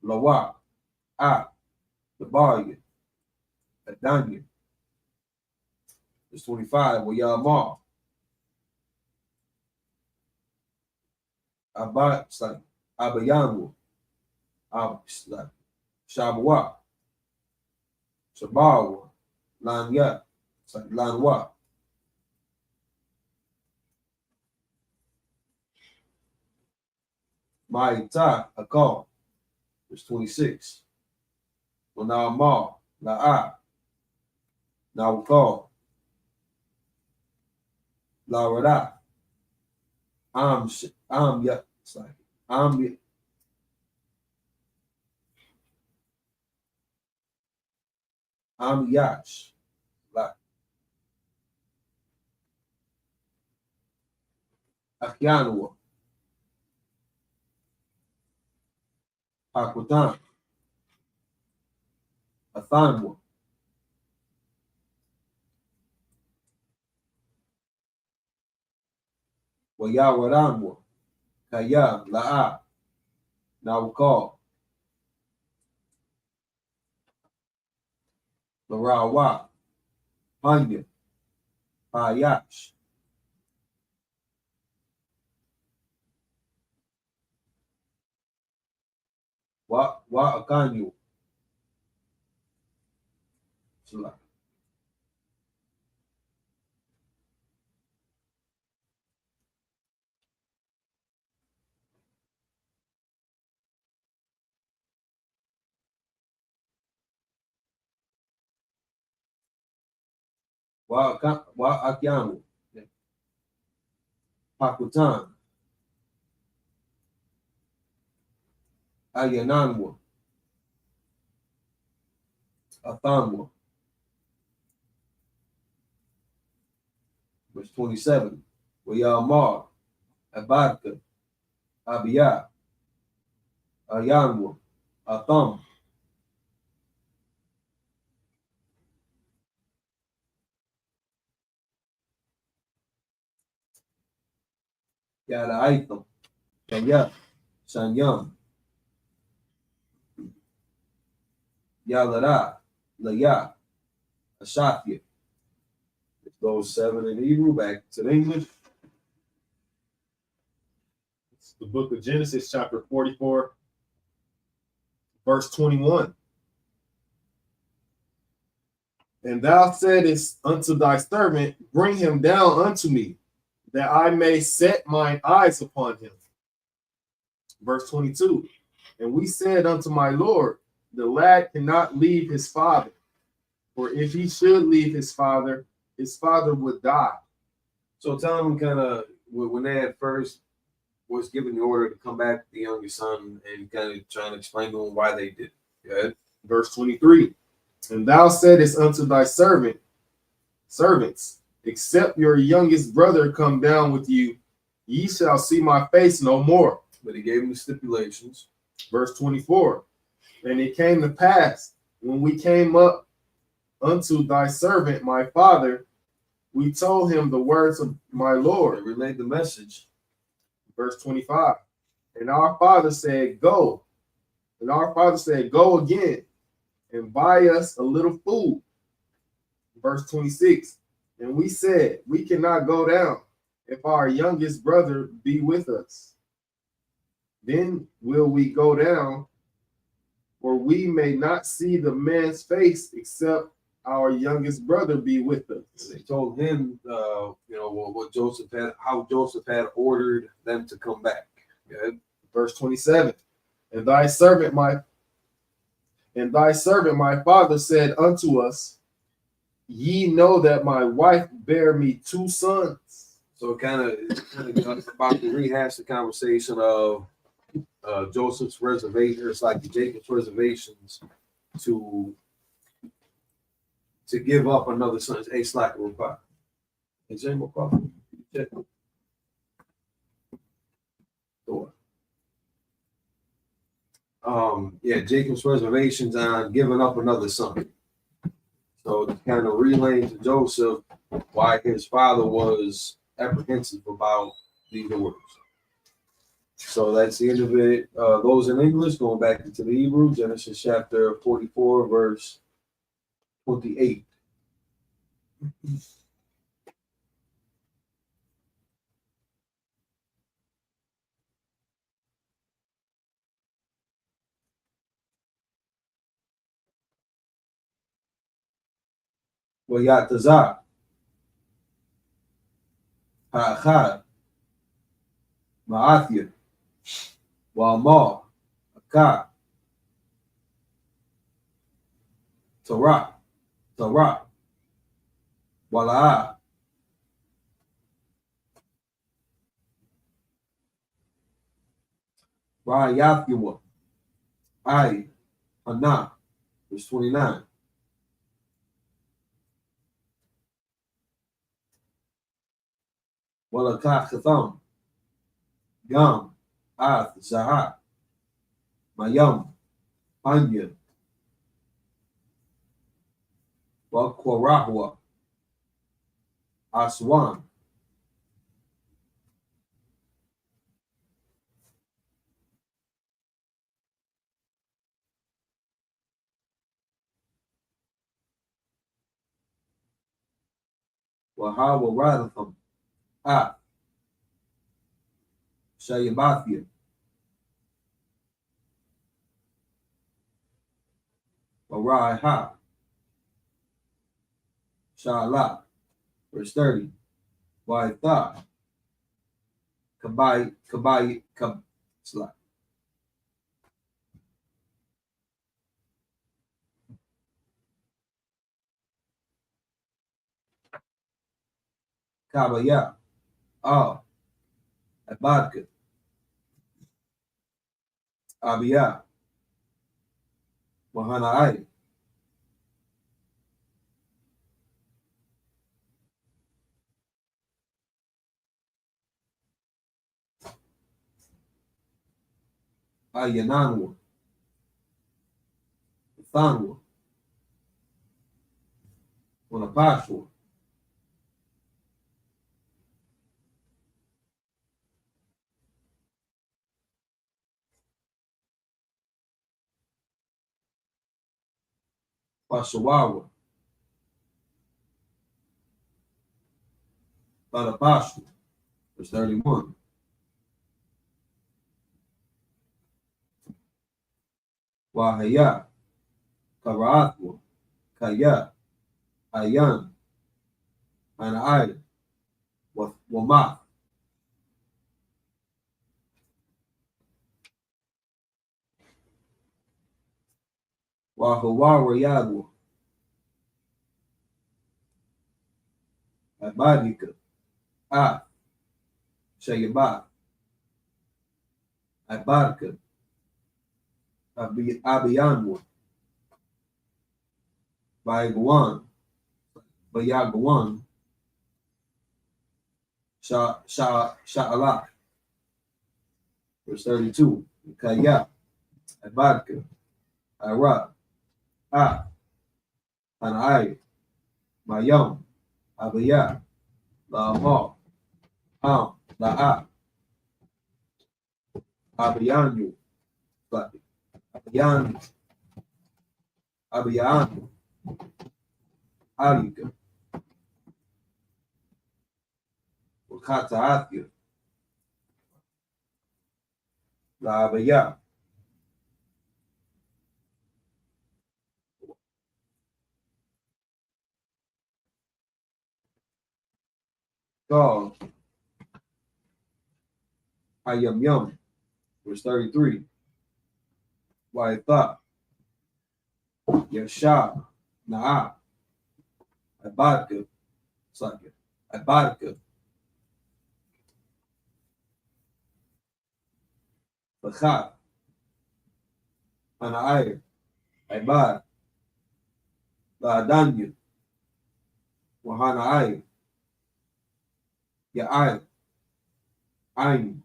Lawa, the Barya, Adanya, verse 25. Wayama, Abayanu, Shabwa, Shabawa, Lanya, Lanwa, Maita, Akal, verse 26. Wanama, La'a, Nawakal, Larada, Ya, it's like Yash, like Akyanua, Akutan, Athanwa, Wayawaranwa, Kaya, La'a, Nawakal, Larawa, Hanya, Payash, Wa Akanyu, Wa Akyamu. Pakutan. Ayananwa. Athanwa. Verse 27. Wayamar. Abadka. Abiyah. Ayanwa. Atham. Yada Aitham. Shanya. Shanyam. Yalara. Laya. Ashafia. Those 7 in Hebrew, back to the English. It's the book of Genesis, chapter 44, verse 21. And thou saidest unto thy servant, bring him down unto me, that I may set mine eyes upon him. Verse 22. And we said unto my Lord, the lad cannot leave his father, for if he should leave his father would die. So tell them kind of when they at first was given the order to come back to the youngest son and kind of trying to explain to him why they did. Yeah. Verse 23. And thou saidest unto thy servants, except your youngest brother come down with you, ye shall see my face no more. But he gave him the stipulations. Verse 24. And it came to pass, when we came up unto thy servant, my father, we told him the words of my Lord. They relayed the message. Verse 25. And our father said, go. And our father said, go again and buy us a little food. Verse 26. And we said, we cannot go down if our youngest brother be with us. Then will we go down, for we may not see the man's face except our youngest brother be with us. They told him, what Joseph had, how Joseph had ordered them to come back. Yeah. Verse 27. And thy servant, my father said unto us, ye know that my wife bare me 2 sons. So kind of about to rehash the conversation of Joseph's reservation. It's like Jacob's reservations to give up another son. A slacker reply. Is there more coffee? Check. Door. Jacob's reservations on giving up another son. So it's kind of relaying to Joseph why his father was apprehensive about these orders. So that's the end of it. Those in English, going back into the Hebrew, Genesis chapter 44, verse 28. Wayataza, Ha'achad, Ma'athia, Wa'amar, Akad, Torah, Wala'ah, Ra'ayathua, Ai, Hana, verse 29. Walakah Chatham, Yam, Ath, Zahat, Mayam, Panya, Wakorahua, Aswan, Wahawa Radatham, Shayabathia, Waraiha, Shala, verse 30, Waitha, Kabai, Slap. Kabaya, Abadka, Abia, Wahanaai, Ayananwa, Thanwa, Wanapashwa, Pashawawa, Badapashwa, verse 31. Wahaya, Karathwa, Kaya, Ayan, Anaai, Wamath, Wahawara Yadwa, Abadika, Shayabat, Abadka, Abiyanwa, Bayagawan, Sha'ala, verse 32. Kaya, Abadka, Ara, Anai, Mayam, Abaya, Laha, La'a, Abiyanyu, Abiyan, Alika, Wakataathia, La Abaya, God, Ayam, verse 33. Waitha, Yasha, Na'a, Abadka, Sakya, Abadka, Bakhat, Anair, Ibad, La'adanya, Wahanaai, Ya'ai, Ain,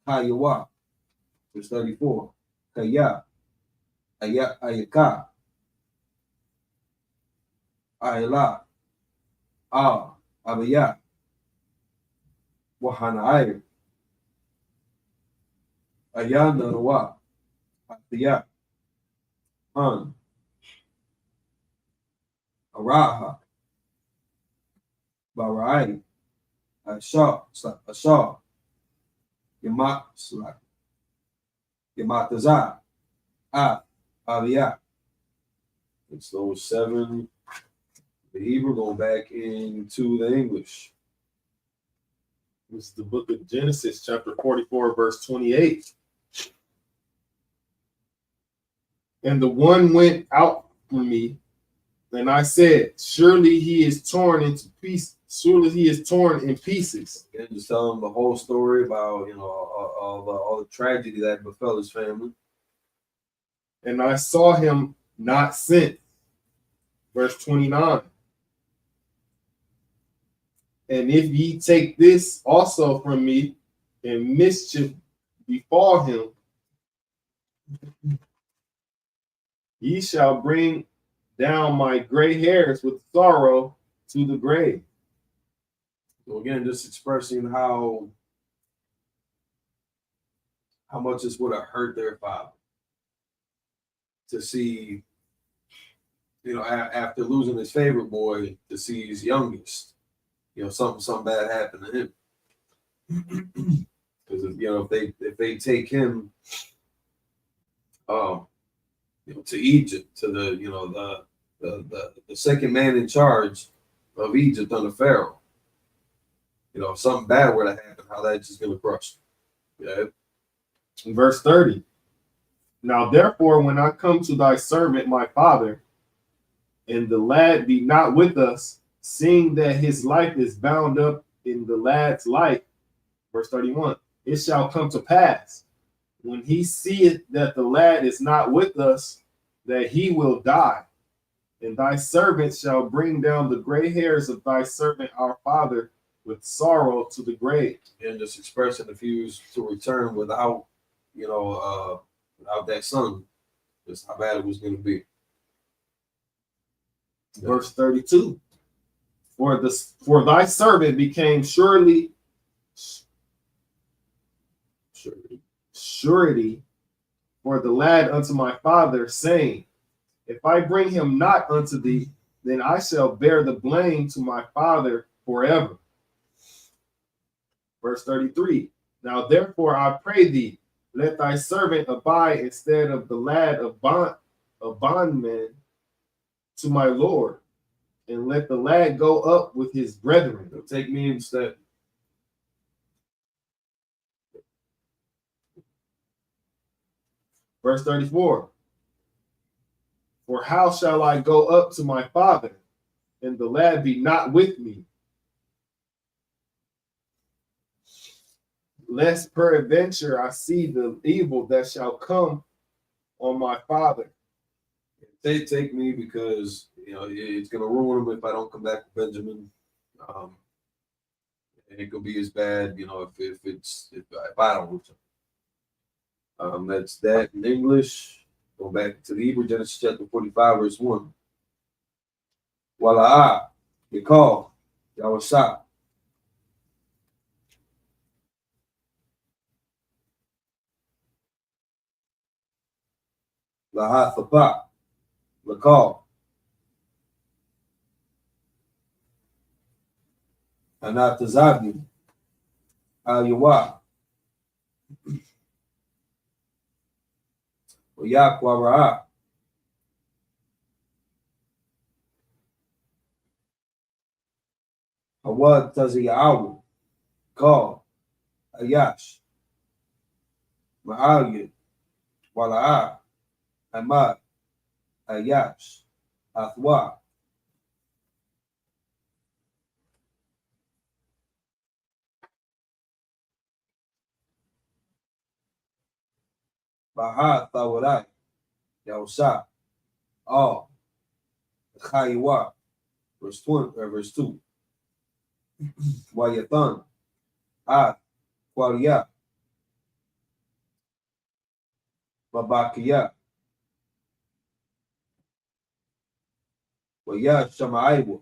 Kayawa, verse 34. Kaya, Ayaka, Ayla, Abaya, Wahanaai, Ayana Rawa, Athiya, Han, Araha, Barai, Asha, Yamatazah, Abiyah. It's those 7, the Hebrew, going back into the English. This is the book of Genesis, chapter 44, verse 28. And the one went out from me, and I said, surely he is torn into pieces. Surely he is torn in pieces. And just tell him the whole story about, all the tragedy that befell his family. And I saw him not since. Verse 29. And if ye take this also from me, and mischief befall him, ye shall bring down my gray hairs with sorrow to the grave. So again, just expressing how much this would have hurt their father to see, after losing his favorite boy, to see his youngest, something bad happen to him. Because if they take him, to Egypt, to the second man in charge of Egypt under Pharaoh, if something bad were to happen, how that's just gonna crush him. Yeah. Verse 30. Now therefore, when I come to thy servant my father, and the lad be not with us, seeing that his life is bound up in the lad's life. Verse 31. It shall come to pass, when he seeth that the lad is not with us, that he will die. And thy servant shall bring down the gray hairs of thy servant our father with sorrow to the grave. And just expressing if he was to return without, without that son, just how bad it was going to be. Verse 32. For thy servant became surety for the lad unto my father, saying, if I bring him not unto thee, then I shall bear the blame to my father forever. Verse 33. Now therefore I pray thee, let thy servant abide instead of the lad of bondman to my Lord, and let the lad go up with his brethren. Take me instead. Verse 34. For how shall I go up to my father, and the lad be not with me? Lest peradventure I see the evil that shall come on my father. They take me because it's gonna ruin him if I don't come back to Benjamin. And it could be as bad, if I don't return. That's that in English. Go back to the Hebrew, Genesis chapter 45, verse 1. Wala'a, Yikal, Yawasa. Laha Thapa, Lakal. Anatazabi, Al Yawa. Yakwa Awad Taziyawu, Call, Ayash, Ma'aliyah, Wala'a, Ahmad, Ayash, Athwa. Baha Tawarai, Yausa, All, Chayiwa, verse 2. Wayathan, Ad, Qualia, Babakia, Waya Shamaiwa,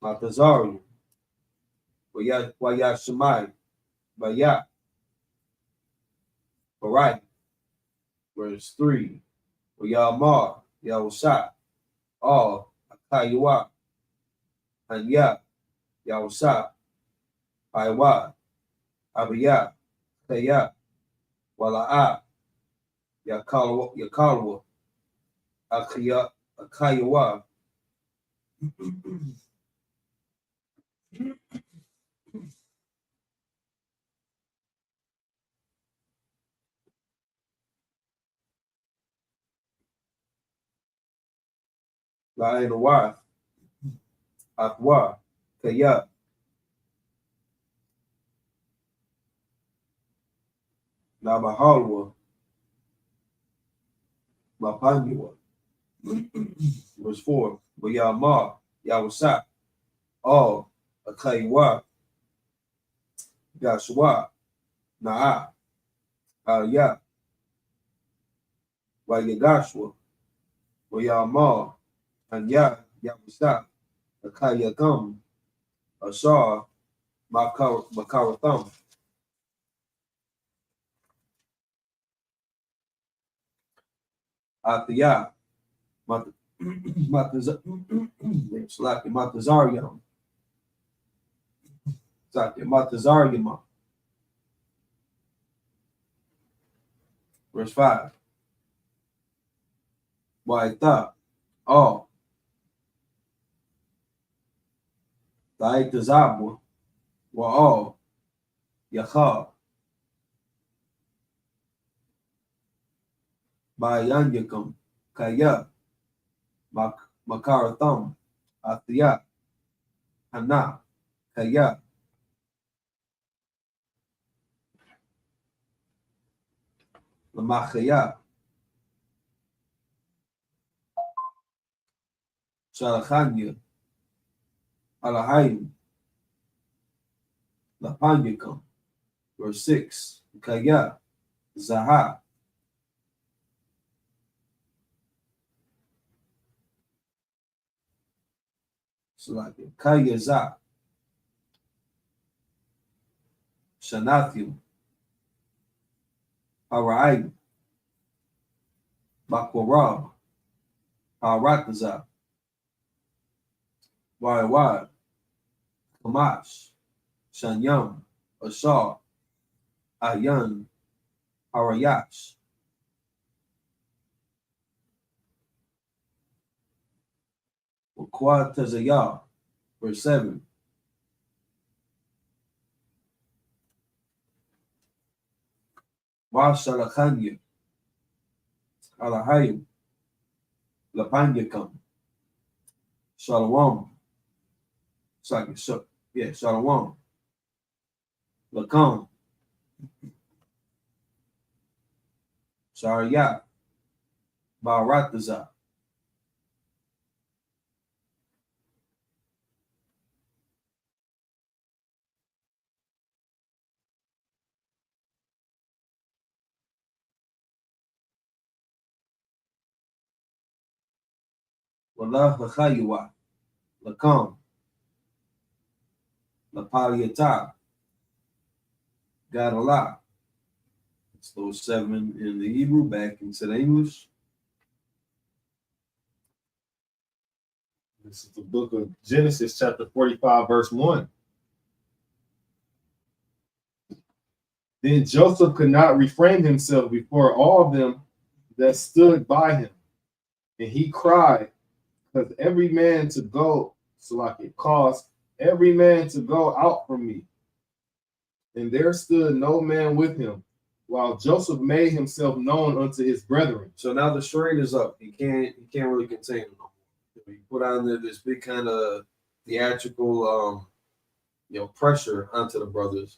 Matazari, Waya Shamai, Baya, Barai, verse 3. Wayamar, Yausa, All, Akayiwa, Anya, Yausa, Aiwa, Abiya, Kaya, Wala'a, Yakalwa, Akayawa. La'inawa, Akwa, Kaya. Namahalwa, Mapanua. Verse 4. Wayama, Yawasa, All, Akayawa, Yashua, Na'a, Alya, Wayagashwa, Wayama, Anya, Yawasa, Akayakam, Ashar, Makaratham. Athia, Matazariam, Matazariam. Verse 5. Waita, all. Taitazabwa, wa all. Yacha. Bayanyakam, Kaya, Makaratham, Athia, Hana, Kaya, Lamachaya, Shalachanya, Alahayim, Lapanyakam. Verse 6, Kaya, Zaha, Salakia, Kaya Zah, Shanathim, Hara'ayim, Bakorab, Haratazah, Waiwad, Kamash, Shanyam, Ashar, Ayan, Harayash, Quad Tazayah, verse 7. Washalachanya, Alahayim, Lapanyakam, Shalom, Shalom, Lakam, Shariyah, Baratazah, Wallah Hachayiwa, Lakam, Lapaliyatah, Gadalah. It's those 7 in the Hebrew, back into the English. This is the book of Genesis, chapter 45, verse 1. Then Joseph could not refrain himself before all of them that stood by him. And he cried, because every man to go, so like it caused every man to go out from me. And there stood no man with him, while Joseph made himself known unto his brethren. So now the strain is up. He can't really contain him no more. He put on there this big kind of theatrical pressure onto the brothers.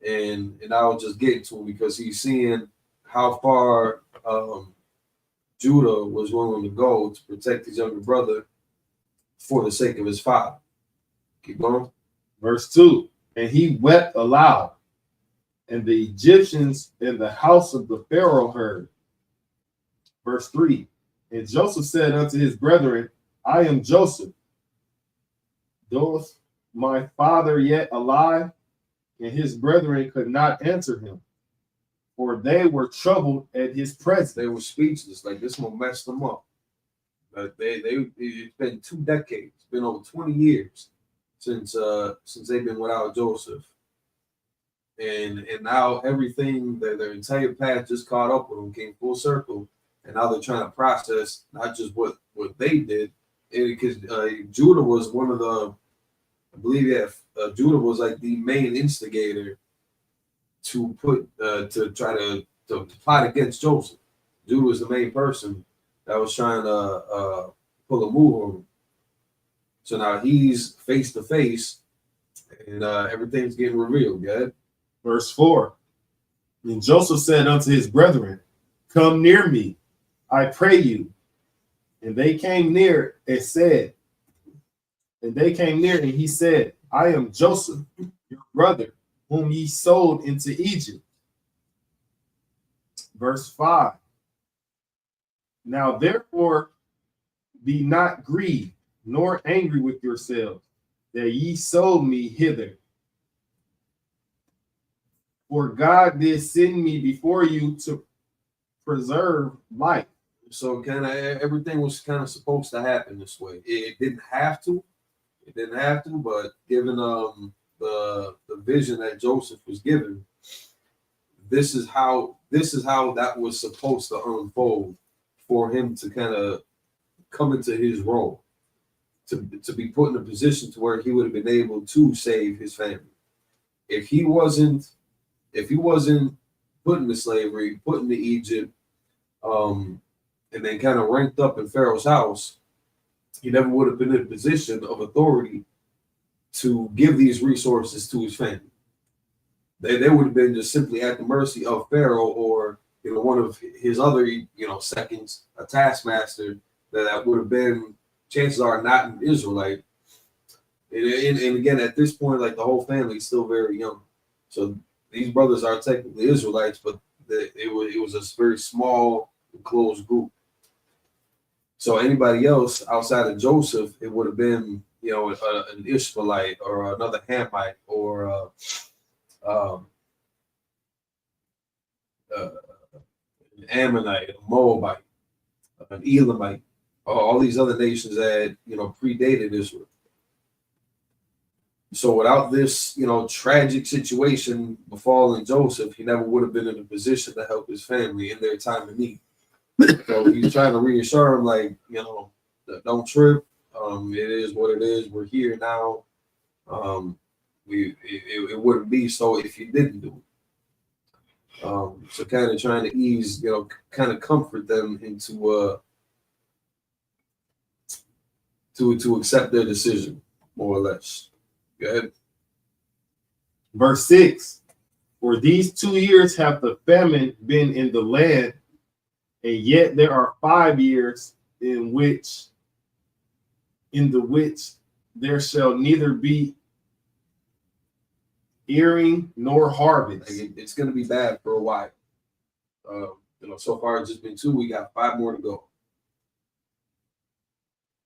And I was just getting to him because he's seeing how far Judah was willing to go to protect his younger brother for the sake of his father. Keep going. Verse 2, and he wept aloud, and the Egyptians in the house of the Pharaoh heard. Verse 3, and Joseph said unto his brethren, I am Joseph. Doth my father yet alive? And his brethren could not answer him, for they were troubled at his presence. They were speechless. Like, this one messed them up. It's been 2 decades. It's been over 20 years since they've been without Joseph. And now everything, their entire path just caught up with them, came full circle. And now they're trying to process not just what they did, because Judah was one of the, I believe, Judah was like the main instigator to try to plot against Joseph. Judah was the main person that was trying to pull a move on him. So now he's face to face, and everything's getting revealed. Yeah. Verse 4, and Joseph said unto his brethren, come near me, I pray you. And they came near and he said, I am Joseph, your brother, whom ye sold into Egypt. Verse 5, now therefore be not grieved, nor angry with yourselves, that ye sold me hither. For God did send me before you to preserve life. So kind of everything was kind of supposed to happen this way. It didn't have to. It didn't have to, but given the vision that Joseph was given, this is how that was supposed to unfold for him to kind of come into his role, to be put in a position to where he would have been able to save his family. If he wasn't put into slavery, put into Egypt, and then kind of ranked up in Pharaoh's house, he never would have been in a position of authority to give these resources to his family. They would have been just simply at the mercy of Pharaoh or one of his other seconds, a taskmaster that would have been, chances are, not an Israelite. And again, at this point, like the whole family is still very young, so these brothers are technically Israelites, but it was a very small, closed group. So anybody else outside of Joseph, it would have been an Ishmaelite or another Hamite or an Ammonite, a Moabite, an Elamite, all these other nations that predated Israel. So without this, tragic situation befalling Joseph, he never would have been in a position to help his family in their time of need. So he's trying to reassure him, like, don't trip. It is what it is. We're here now. It wouldn't be so if you didn't do it. So kind of trying to ease, kind of comfort them into to accept their decision, more or less. Go ahead. Verse 6. For these 2 years have the famine been in the land, and yet there are 5 years in the which there shall neither be earing nor harvest. It's going to be bad for a while. So far it's just been 2. We got 5 more to go.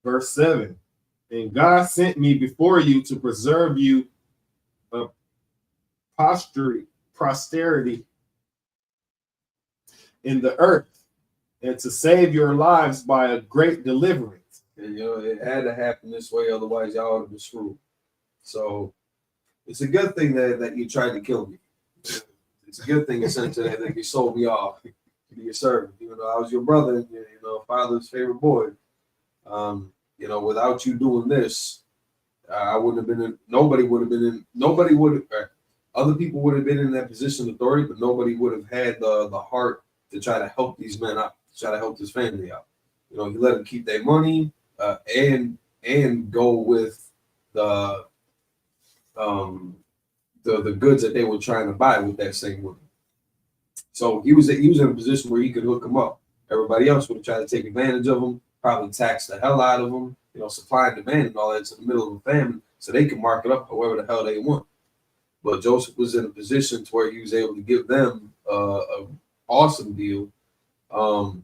Verse 7. And God sent me before you to preserve you of posterity in the earth, and to save your lives by a great deliverance. And it had to happen this way, otherwise y'all would have been screwed. So it's a good thing that you tried to kill me. It's a good thing, essentially, that you sold me off to be your servant. Even though I was your brother, father's favorite boy. Without you doing this, I wouldn't have been in. Other people would have been in that position of authority, but nobody would have had the heart to try to help these men out, to try to help this family out. He let them keep their money and go with the goods that they were trying to buy with that same money. So he was in a position where he could hook them up. Everybody else would have tried to take advantage of them, probably tax the hell out of them, supply and demand and all that's in the middle of a famine, so they can mark it up however the hell they want. But Joseph was in a position to where he was able to give them an awesome deal, and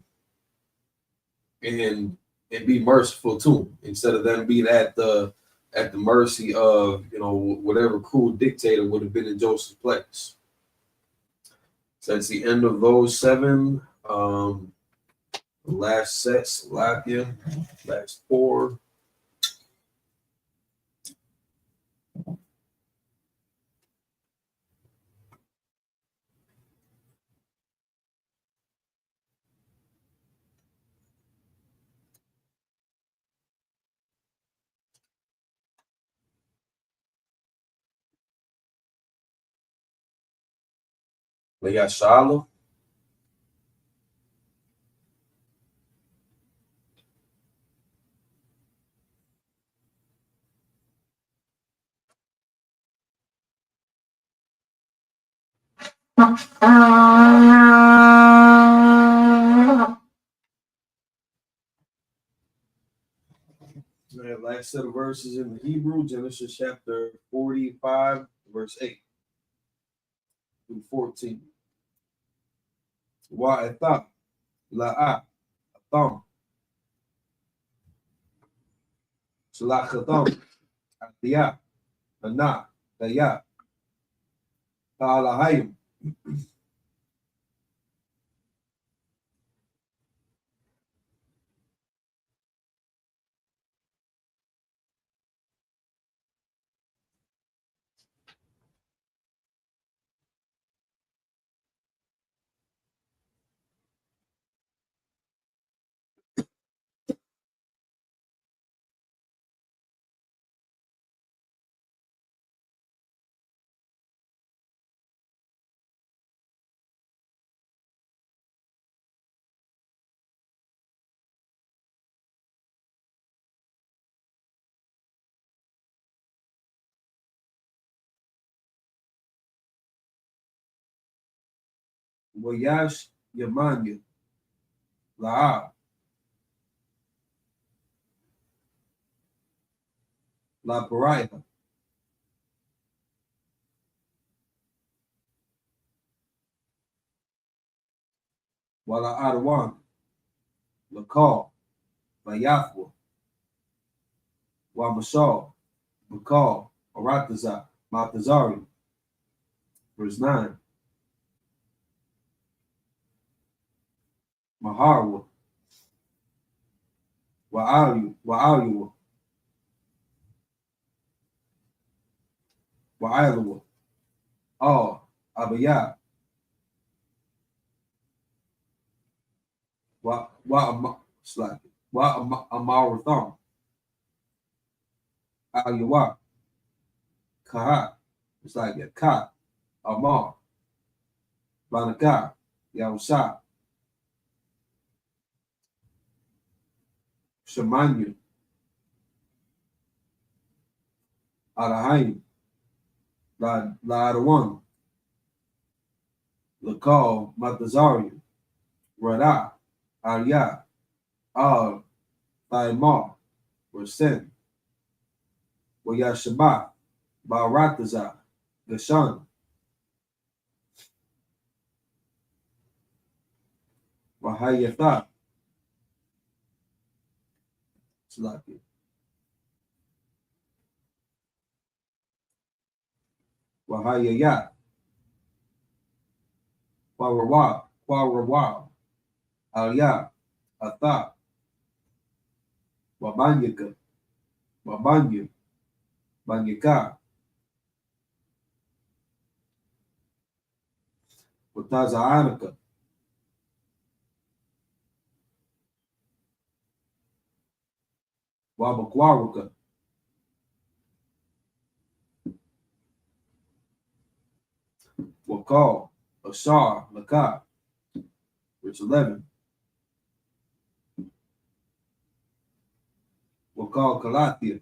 be merciful to them instead of them being at the mercy of whatever cruel dictator would have been in Joseph's place. So that's the end of those 7. Last set, Salakia, last 4. We got Shiloh. Last set of verses in the Hebrew, Genesis chapter 45, verse 8 through 14. Wa'etha la'a atham shalakhatham atiyah ana daya ta'alahayim. Wayash Yamanya La'a La Paraiha Wala Adawan Lakal Bayafwa Wamashal Bakal Arataza Matazari. Verse 9. Maharwa Wa'aliwa Wa'alawa All Abaya Amaratham Ayawa Kaha. It's like a Ka Amar Banaka Yausa Shamanya Alahain La Adawan Lakal Matazarian Rada Arya Al Thaimar Rasen Wayashaba Barataza Gashan Wahayatha Slaki Wahayayat Kwarawal Alya Atha Wabanyaka Wabanya Banyaka Watazaanaka Wabakwaraka Wakal Ashar Laka. Verse 11. Wakal Kalathia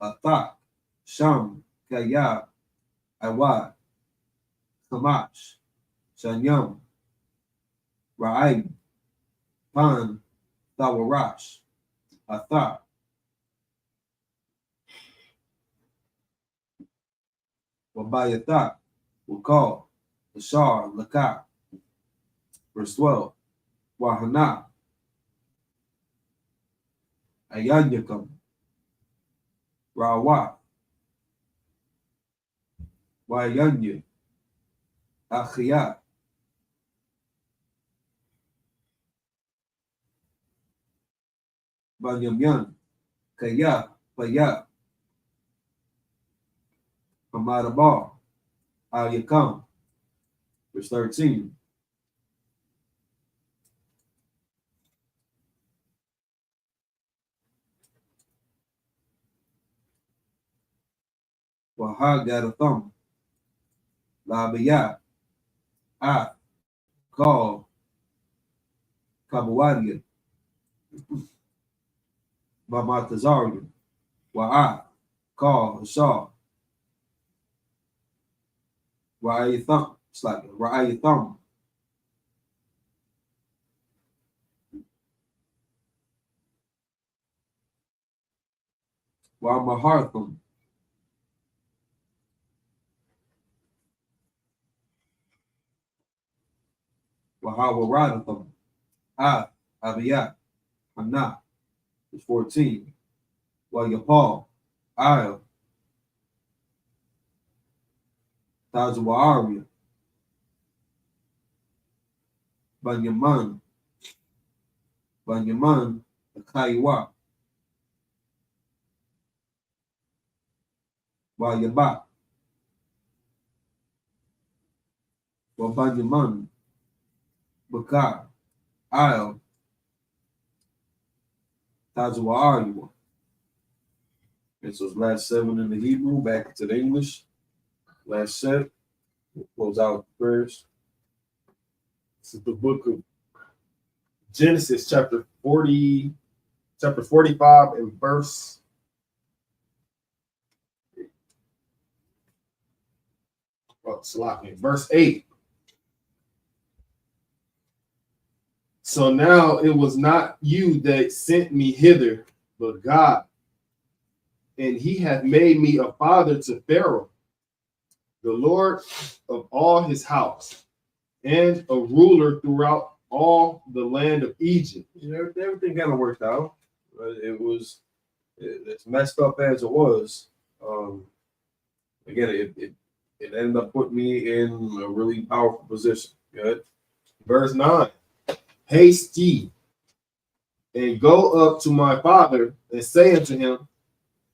Athak Sham Kaya Awad Kamash Shanyam Ra'aim Pan Thawarash Athak Wabayathak Wakal Ashar Laka. Verse 12. Wahana Ayanyakam Rawa Wayanya Akhia Banyamyan Kaya Paya Hamadabar Ayakam. Verse 13. Wahagadatham Labaya At Call Kabawadia Bamatazarian Wa'at Call Hashar Ra'ayatham. It's like Ra'ayatham Wa'mahartham Wahawaratham At Abiyat Hana. Verse 14. Wayapal Ayah Tazawaria Banyaman Akaiwa Wayaba Wabanyaman Baka Ayah Tazawaria. And so it's last 7 in the Hebrew, back to the English. Last set. We'll close out with prayers. This is the book of Genesis, chapter 45, and verse 8. So now it was not you that sent me hither, but God. And he hath made me a father to Pharaoh, the Lord of all his house, and a ruler throughout all the land of Egypt. Everything kind of worked out. It's messed up as it was. Again, it ended up putting me in a really powerful position. Good. Verse 9. Haste ye, and go up to my father, and say unto him,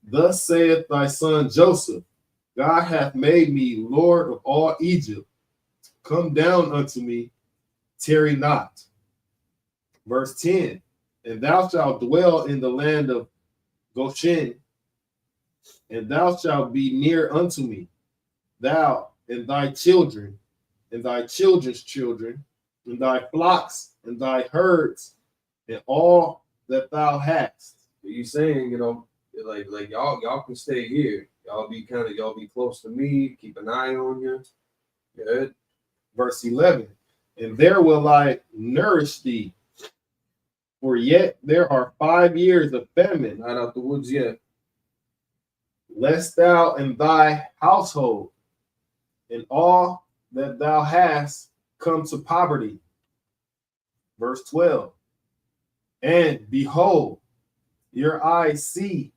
Thus saith thy son Joseph, God hath made me Lord of all Egypt. Come down unto me, tarry not. Verse 10. And thou shalt dwell in the land of Goshen, and thou shalt be near unto me, thou and thy children, and thy children's children, and thy flocks, and thy herds, and all that thou hast. You saying, like y'all can stay here. Y'all be close to me, keep an eye on you. Good. Verse 11. And there will I nourish thee, for yet there are 5 years of famine. Not out the woods yet. Lest thou and thy household and all that thou hast come to poverty. Verse 12. And behold, your eyes see,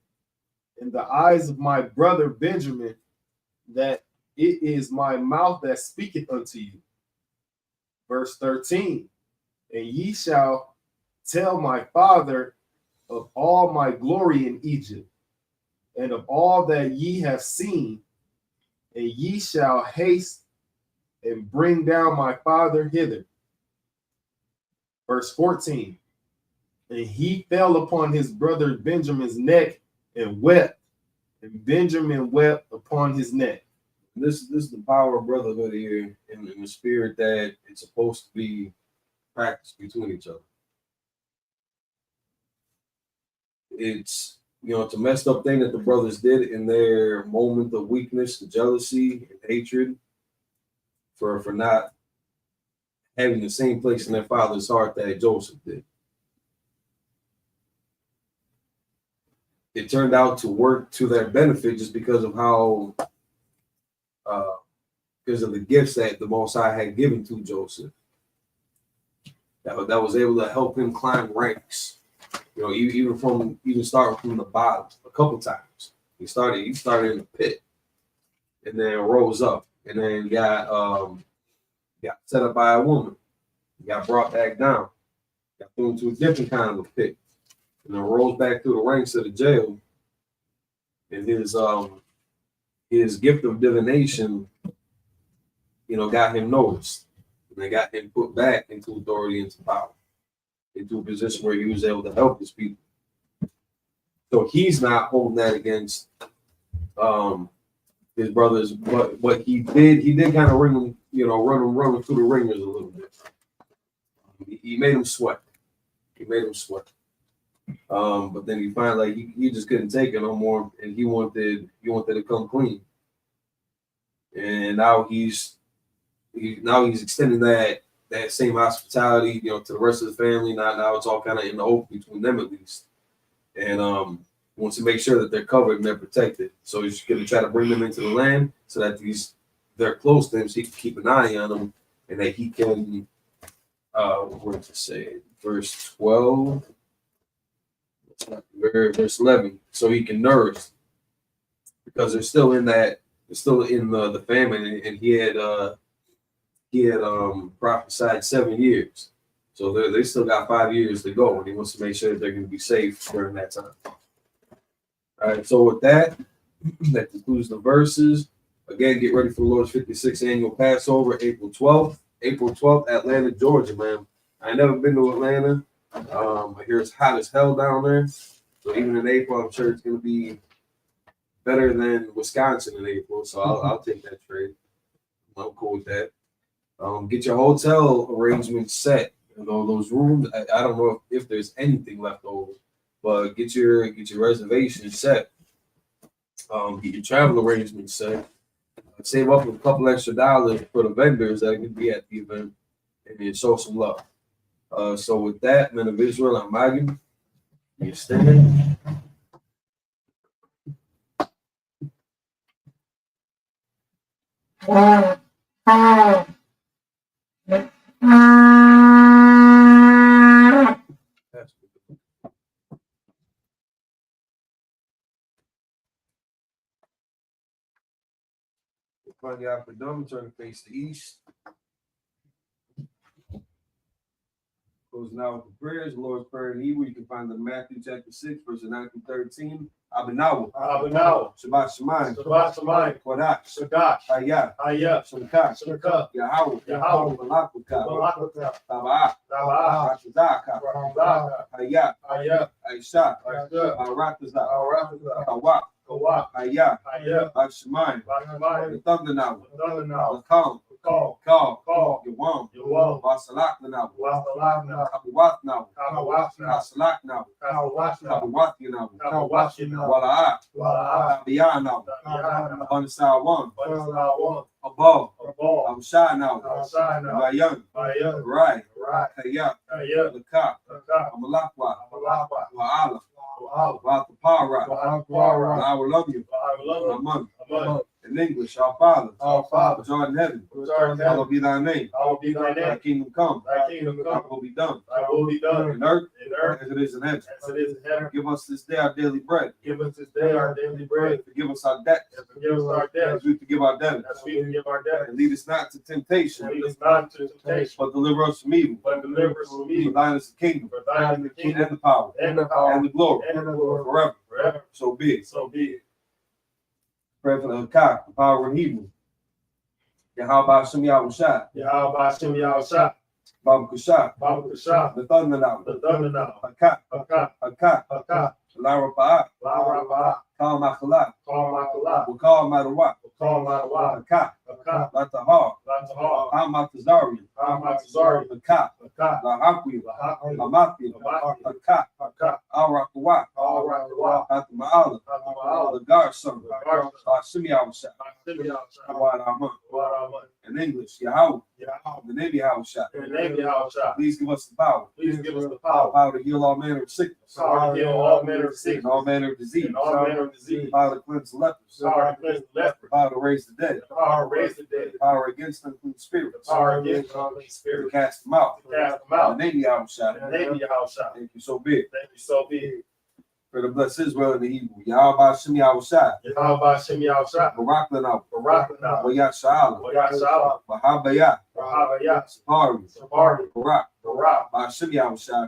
in the eyes of my brother Benjamin, that it is my mouth that speaketh unto you. Verse 13. And ye shall tell my father of all my glory in Egypt, and of all that ye have seen, and ye shall haste and bring down my father hither. Verse 14. And he fell upon his brother Benjamin's neck and wept, and Benjamin wept upon his neck. This is the power of brotherhood here in the spirit that it's supposed to be practiced between each other. It's it's a messed up thing that the brothers did in their moment of weakness, the jealousy and hatred for not having the same place in their father's heart that Joseph did. It turned out to work to their benefit just because of how because of the gifts that the Most High had given to Joseph. That was able to help him climb ranks. Even starting from the bottom a couple times. He started in the pit, and then rose up, and then got set up by a woman. He got brought back down, got thrown into a different kind of a pit, and then rose back through the ranks of the jail. And his gift of divination, got him noticed, and they got him put back into authority, into power, into a position where he was able to help his people. So he's not holding that against his brothers, but what he did kind of run them through the ringers a little bit. He made them sweat. But then he finally he just couldn't take it no more, and he wanted to come clean. And now he's extending that same hospitality, to the rest of the family. Now it's all kind of in the open between them at least, and wants to make sure that they're covered and they're protected. So he's going to try to bring them into the land so that they're close to him, so he can keep an eye on them, and that he can. What to say? Verse 12, verse 11. So he can nourish, because they're still in the famine, and he had prophesied 7 years. So they still got 5 years to go, and he wants to make sure that they're going to be safe during that time. All right, so with that concludes the verses. Again, get ready for the Lord's 56th annual Passover, April 12th. April 12th, Atlanta, Georgia, man. I ain't never been to Atlanta. I hear it's hot as hell down there. So even in April, I'm sure it's going to be better than Wisconsin in April. So I'll take that trade. I'm cool with that. Get your hotel arrangements set. Those rooms. I don't know if there's anything left over, but get your reservations set. Get your travel arrangements set. Save up a couple extra dollars for the vendors that are going to be at the event, and then show some love. So with that, men of Israel, I'm Maggie. You stand. Find the upper dome, turn to face the east. Close now with the prayers. Lord's Prayer in Hebrew. You can find it in Matthew chapter 6, verses 9 through 13. Abinawa. Shabbat Shemayim. Kodash. Hayah. Shemkah. Yahweh. Malakukah. Taba'ah. Ratazaka. Hayah. Aisha. Baratazah. Kawak. Hayah. Shemayim. The thunder now. The calm. Call. Yawam. Wasalak now. Kabuwath now. Wasalak now. Kabuwath now. Wala'at. Tabiyah now. Abundasai one. Above. Abshai now. Bayan. Right. Hayah. Lakak. Amalakwa. Wa'ala. Wa'atapara. I will love you. Amen. In English, our Father, which art in heaven, hallowed be thy name. Thy kingdom come. Thy will be done. In earth, as it is in heaven. Give us this day our daily bread. Forgive us our debts. As we forgive our debtors. And lead us not to temptation. But deliver us from evil. For thine is the kingdom. And the power. And the glory. Forever. So be it. Pray for the Hakak, the power in Hebrew. Yahweh Hashem Yahushua. Babu Kusha. The thunder now. Hakak. Lara Pa'at. Kal Machalat. Wakal Madawa. Hakak. Latahar. Hamatazari. Hakak. Lahakwi. Lamathi. Hakak. Al-Rakawat. At-Ma'ala. The Guard son. Hashem Yahushua. In English, Yahweh. The name Yahushua. Please give us the power. Power to heal all manner of sickness. All manner of disease. Power to cleanse the lepers. Power to raise the dead. Power against unclean spirits. To cast them out. In the name Yahushua. Thank you so big. For the bless Israel in the Hebrew. Yahweh Hashem Yahushua. Barak Lanah. Wayat Sha'ala. Bahabayah. Sapari. Barak. Hashem Yahushua.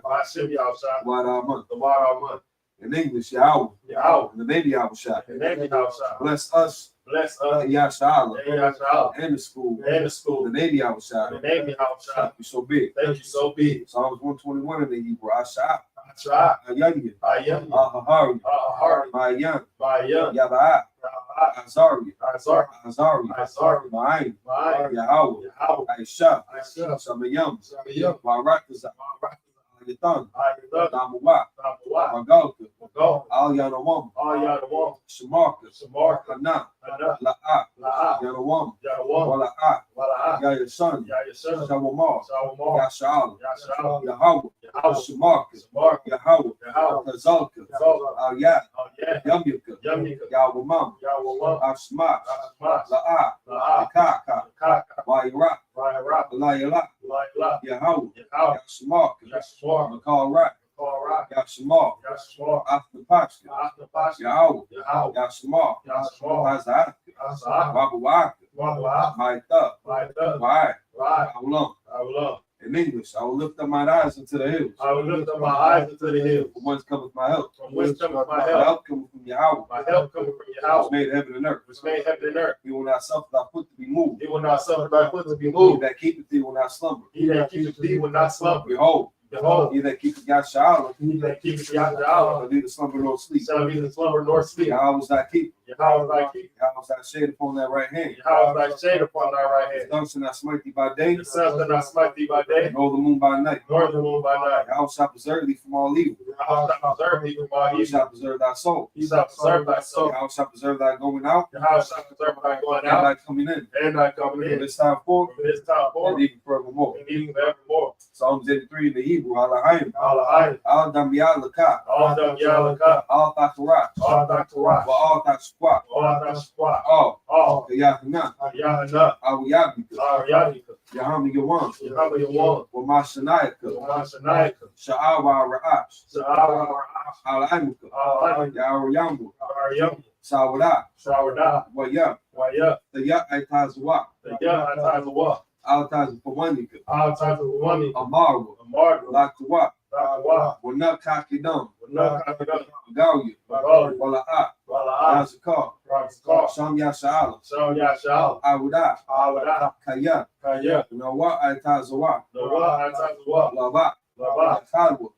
Wadaman. In English, Yahweh. In the name Yahushua. Bless us. Yasha'ala. And the school. In the name Yahushua. Thank you so big. Psalms 121 in the Hebrew. Asha. Ayanya. Ahahari. Bayan. Yaba'at. Azari. Ma'ayin. Yahweh. Aisha. Shamayam. Barakazah. Yatan. Damawat. Magalka. Al Yanawam. Shamarka. Hana. La'at. Yanawam. Wala'at. Yayasan. Shawamar. Yasha'al. Yahweh. Shamarka. Yahweh. Kazalka. Al-Yad. Yamyaka. Yawamam. Ashmat. La'at. Kaka. Wairak. Layala. Yahweh. Yashmarka. Makal Rak. Yashmar. Afterpashka. Yahweh. Yashmar. Hazak. Wabawaka. Maita. Wai. Aulam. In English, I will lift up my eyes into the hills. From whence cometh my help? My help cometh from Yahweh. Which made heaven and earth. He will not suffer thy foot to be moved. He that keepeth thee will not slumber. Behold, Behold, he that keepeth Yasha'Allah, he that keepeth Yahweh shall neither slumber nor sleep. shall neither slumber nor sleep. Yahweh is thy keeper. Yahweh thy keeper. Yahweh is thy shade upon thy right hand. Yahweh thy shade upon thy right The hand. sun shall not smite thee by day, The sun shall not smite thee by day, nor the moon by night. nor the moon by night. Yahweh shall preserve thee from all evil. Yahweh shall preserve thee from all He evil. shall preserve thy soul. He shall preserve thy soul. Yahweh shall preserve thy going out Yahweh shall preserve thy going and out thy coming in. and thy coming From in. this time forth From this time forth and even forevermore. and even forevermore. Psalms 83 in the Hebrew. Alahayim. Alahai, Al Dam Yalaka. all them Yalaka, Al Takarat. all thy Torah, Wa Al Tashquat. all thy squat, All. all Yahana. Yahana, Al Yabika. all Yahika, Yahami Yawan. Yahweh Yawan, Wa Mashanayaka. Mashanaika, Sha'awa Ra'ash. Sha'awa, Al Amika. all Yahweh Yamu. Yam, Sawada. Shawada, Wa Yab. Waya, The Yab Aitazwa. the Yahatazawa, Al Tazpawanika. all types of woman, Amaru. a martyr, Lakwa. Wa, Wa Nakakidam. no Kakadam, Gauya. Bagari, Wala'a. Wala, Yazakar. Rakskar, Sham Yasha'Allah. Sham Yashal, Awuda. Awada, Kaya. Kaya, Nawa Aitazawa. Nawa, Atazawa, Lava. Lava, Kalwa.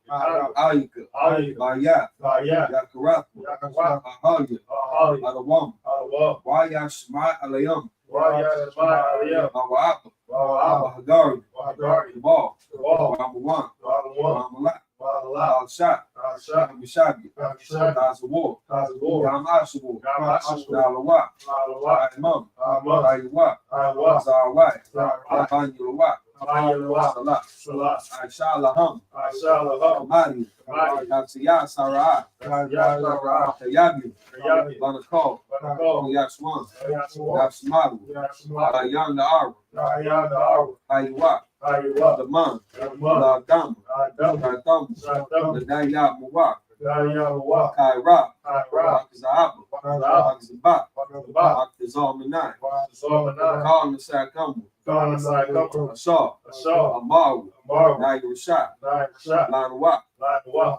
Ayika. Ali, Baya. Kaya, Yakaratu. Yakwa, Ahalya. Ali, Alawam. Alawa, Waya Shma Alayam. Waya, Shema, Aliyah, Mawa'apa. Wawa, Wahagari. Wagari, Ball. Wall, Wamawan. Wawa, Wamala. Wala, Al Shah. Asha, Mishabi. Asha, Tazawar. Kazabor, Yamashabu. Yamashu, Dalawa. Alawa, Imam. Amon, Aywa. Awa, Zawai. Zawai, Abanyulawa. Ayalawa, Salah. Salah, Aisha Laham. Asha, Laha, Kamari. Kamari, Katsiya Sarah. Yashara, Kayabi. Kayabi, Banakol. Banako, Yaswan. Yashua, Yasmaru. Yashua, Ayan the Aru. Ayana, Aru, Aywa. Aywa, The Man. Yamma, La Dam. Adam, Ratam. Adam, The Daya Muwa. Ayalawa, Kaira. Ayra, Bakazaba. Bakazab, Bakazaba. Bakazab, Bakazalmanai. Bakazalmanai, Call the Sakamu. Donna Saikamu, Asha. Asha, Amaru. Amaru, Nayu Shah. Naisha, Lanwa. Lanwa,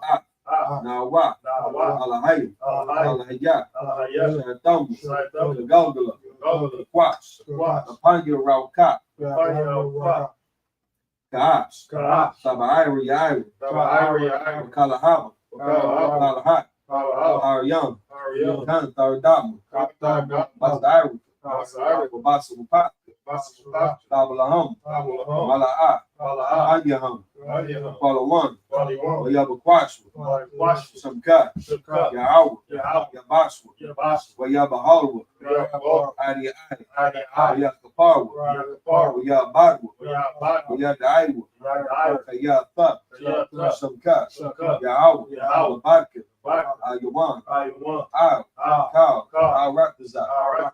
Nawa. Nawa, Alahai. Alahai, Alahaya. Alahaya, Shatamu. Saitamu, The Galgala. Gola, Quash. Squash, Apanya Rauka. Fire, Kaash. Kaha, Sabairi Yairi. Iri, Kalahaba. Kalaha, Kalahat. Kalaha, Aryam. Ariel, Kan Tardam. Kapta, Basdairi. Basari, Babasa Mupat. Basara, Tabalaham. Tabulahom, Mala'a. Kalaha, Anyaham. Ayaham, Palawan. Waliwan, Wayabaquashwa. Wash, Samka. Shaka, Yahawa. Yahab, Yabashwa. Yabash, Wayabahalwa. Yahab, Adi Adi. Adi, Adi, Wayakaparwa. Yakapar, Wayabadwa. Yahab, Wayadaiwa. Yahab, Kayatha. Yahab, Samka. Shaka, Yahawa. Yahab, Wabadka. Bak, Ayawan. Aywan, Kal. Kal, Rakazah. Alright,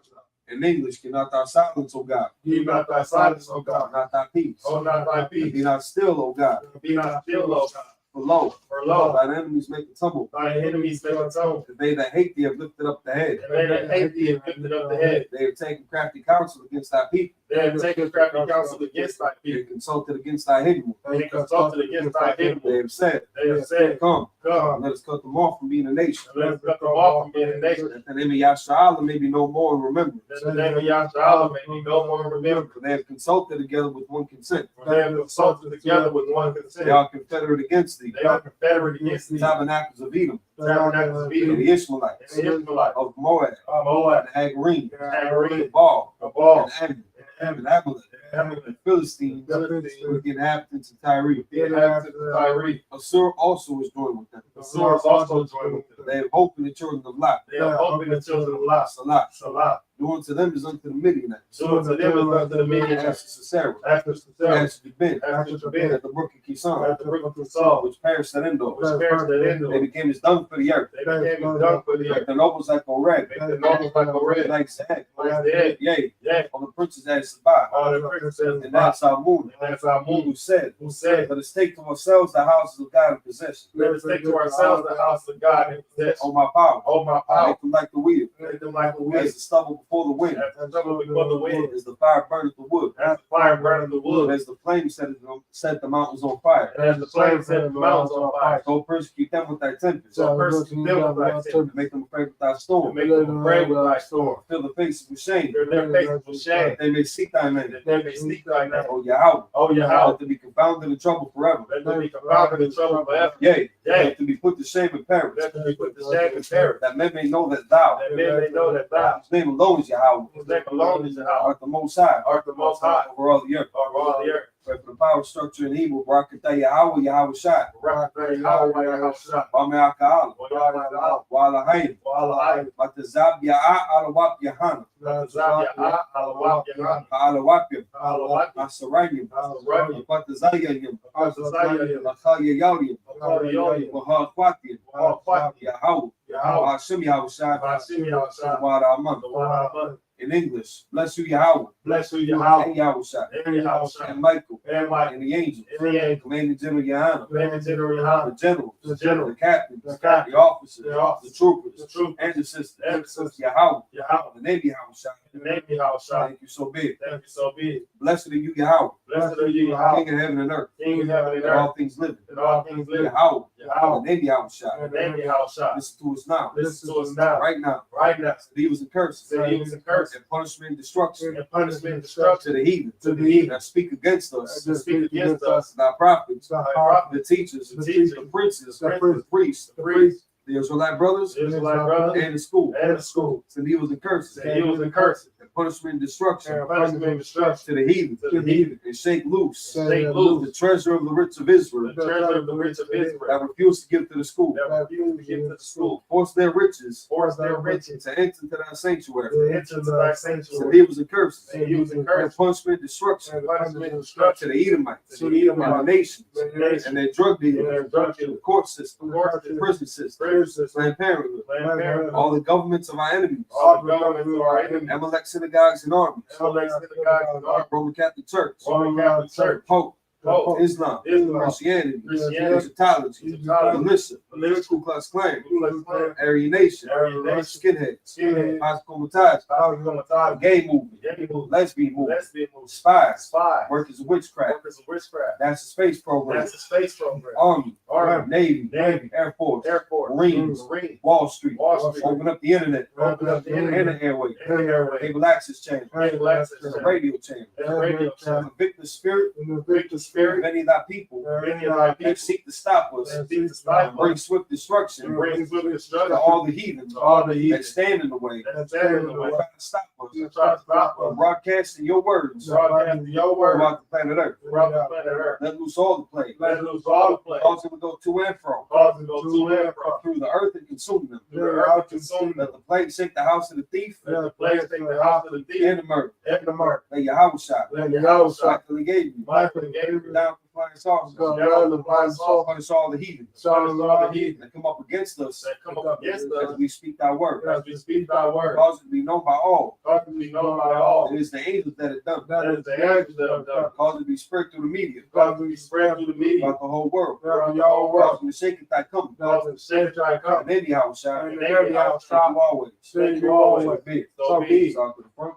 In English, cannot thou silence, O God. give not thy silence, O God, Not thy peace. O not thy Be peace, not still, O God. be not still, O God, For lo, for lo, thine enemies make a tumble. thy enemies make a tumble, And they that hate thee have lifted up the head. and they that hate thee have lifted up the head. They have taken crafty counsel against thy people. They have taken crafty counsel against thy They have people. consulted against thy hidden one. They consulted against thy hidden They one. have said, They have said, Come, Come, let us cut them off from being a nation. and let us cut them off from being a nation. That the name of Yasha'Allah may be no more in remembrance. That the name of Yahshua may be no more remembered. For they have consulted together with one consent. For they have consulted together with one consent. They are confederate against thee. They are confederate against The the tabernacles of Edom, tabernacles of and Edom, the Ishmaelites, and the Israelites, of Moab, Moab, and Hagarim, and Hagarim, Baal, Abal, and Ammon, and and Amalek, Amalek, and Philistines, with the inhabitants of Tyre. the inhabitants of Tyre. Assur also is joined with them. Assur also joined with them. They have hope in the children of Lot. They are hoping the children of Lot. Salah. Salah. Doing to them is unto the Midianites. So to them is unto the As Midianites. to Sisera, After Sisera, as to Ben, after Jabin, at the brook of Kison, after Brick of Saul, which perished at Endor. which perished at They Endor. became as dung for the earth. They became as dung for the Like earth. the nobles like Oreg, Make the nobles like a red. like Zahek, Like the egg. yea, Yeah. on the princes at Sabbath, All the princes and that's our moon, and that's our who moon. said, Who said, Let us take to ourselves the houses of God in possession. let us take to ourselves the house of God and possess. Oh my power, Oh my I power. make them like the wheel, Make them like a As wind. the stubble before the wind. As the stubble before the wind. As the fire burneth the wood. As the fire burneth the wood. As the flame set the mountains on fire. As the flame set the mountains on fire. So persecute them with thy tempest. So persecute them with thy tempest. And make them afraid with thy storm. Make them afraid with thy storm. Fill the faces with shame. Fill their faces with shame. That they may seek thy name. That they may seek thy name. O Yahweh. Oh Yahweh. Let them be confounded in trouble forever. Let them be confounded in trouble forever. Yea. Yea. Let them be put to shame and perish. Let them be put to shame and perish. That men may know that thou, That men may know that thou, whose name alone is Yahweh, whose name alone is Yahweh, art the most high, art the most high over all the earth. over all the earth. Pray for the power, structure, and evil. Barakatah Yahweh, Yahweh Shai. Yahweh, Yahweh, Shai. Wame Aka'ala. Yahweh, Wala Hain. Yahweh, Matazab Ya'a Alawap Yahana. Alawap, Yahweh, Alawapim. Alawap, Asarayim. Asarayim. Matazayayim. Asarayim. Lakhayayalim. Lakhayayalim. Wahaquatim. Wahaquatim. Yahweh. Yahweh, Hashem Yahweh Shai. Hashem Yahweh Shai. Wa'araman. In English, bless you Yahweh. Bless you, Yahweh, And Yahweh Shai. and Yahweh Shai, And Michael. and Mike, And the angels. and the angel, Commanding General Yahana. and General The Yahweh, generals. the general, The captains. the captain, The officers. the officers, The troopers. the troop, And the sisters. and the sisters, Yahweh. Yahweh, The name Yahweh Shai. the name Yahweh Shai. Thank you so big. Thank you so be it. Blessed are you, Yahweh. Blessed are you, Yahweh, King of heaven and earth. King of heaven and And all earth, things living. and all things living. Yahweh. Yahweh, The name Yahweh Shai. the name Yahweh Shai. Listen to us now. Listen to us now, Right now. right now. The evils and curses. The evils and curses, And punishment and destruction. and punishment and To destruction the heathen. to the evil That speak against us. that speak against us, Thy prophets. thy prophets, The teachers. the teachers, The princes. the The priests. the priests, The Israelite brothers. the Israelite brothers, And the school. and the school, To the evils and curses. the evils and curses, And punishment and destruction. and punishment and destruction To the heathen. to the heathen, And shake loose. shake loose The treasure of the rich of Israel. the treasure of the rich of Israel, That refuse to give to the school. that refuse to give to the school, Force their riches. force their riches To enter into thy sanctuary. to enter into thy To the sanctuary, evils and curses. and evils and And curses, punishment and destruction. and punishment and To destruction the Edomites. to the Edomites, And the nations. the nations, And their drug and dealers. their drug The dealers, court system. court The system, prison system. prison system, Planned Parenthood. Planned Parenthood, All the governments of our enemies. all the governments of our enemies, Amalek synagogues and armies. Amalek synagogues and armies, Roman Catholic Church. Roman Catholic Church, Pope. Pope, Islam. Islam, Christianity. Christianity, Egyptology. Egyptology, Militia. militia, Ku Klux Klan. Ku Klux Klan, Aryan Nation. Aryan Nation, Skinheads. skinhead, Pascomatized. Pascomatized, Gay movement. gay movement, Lesbian movement. lesbian movement, Spies. spy, Workers of witchcraft. workers of witchcraft, NASA space program. that's the space program, Army. Army, Navy. Navy, Air Force. Air Force, Marines. Marine, Wall Street. Wall Street, Open up the internet. open up the And internet, the airway. and the airway, Cable access channel. cable access The channel, radio channel. and radio channel, Convict the spirit In the break the of spirit, many of thy people many of thy that people, seek to stop us and seek to and stop bring us, swift and destruction bring swift to destruction all the heathens to all the that heathen stand in the way, that stand in the way, trying to stop us to try to stop from us, broadcasting your words broadcasting your word throughout the planet Earth. throughout the planet Earth. Let loose all the plague, Let loose all the plague, cause them to go to and fro cause them to go to and fro, through the earth and consume them. through the earth, consume them. Let the plague shake the house of the thief Let the plague take the house of the thief and the murder. and the mark. Let Yahweh shot. Let Yahweh shot. Michael gave you Michael and Gabriel down from flying saucers. go down the blind soul, Punish all the heathens shine all the heathen that come up against us that come up against as us we speak thy word. as we speak thy word. Cause it to be known by all. Cause it to be known by all. It is the angels that have done. That is the angels that have done. Cause it to be spread through the media Cause it to be spread through the media. throughout the whole world. Throughout the whole Cause world. it to shake it thy coming. Cause it to shake thy And come. maybe I will shine. And maybe I will Thank shine. you always. Thank you always. So be it. So be it. Start to the front.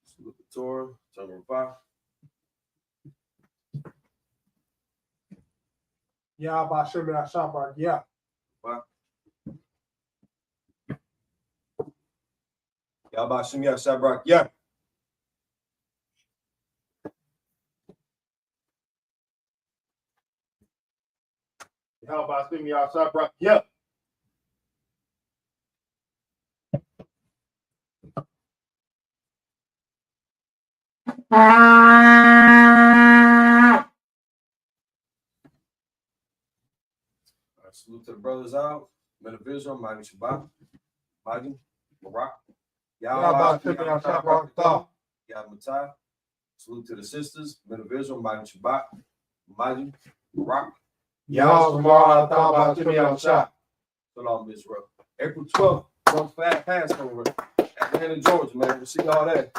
Salute the Torah, chapter 5. Yeah, by Shimmy Shabbat. Yeah. Yahba Shem Yah Shabrak. Yeah. How about speaking outside, bro? Yep. Salute to the brothers out. Men of Israel, Mighty Shabbat. Mighty Barak. Yahba Shimmy Shabbat. Yah Matai. Salute to the sisters, Men of Israel, Mighty Shabbat. Mighty Barak. Yahba Shimmy Shabbat. Shalom, Israel. April 12th, don't Passover. Atlanta, Georgia, man. We'll see y'all there.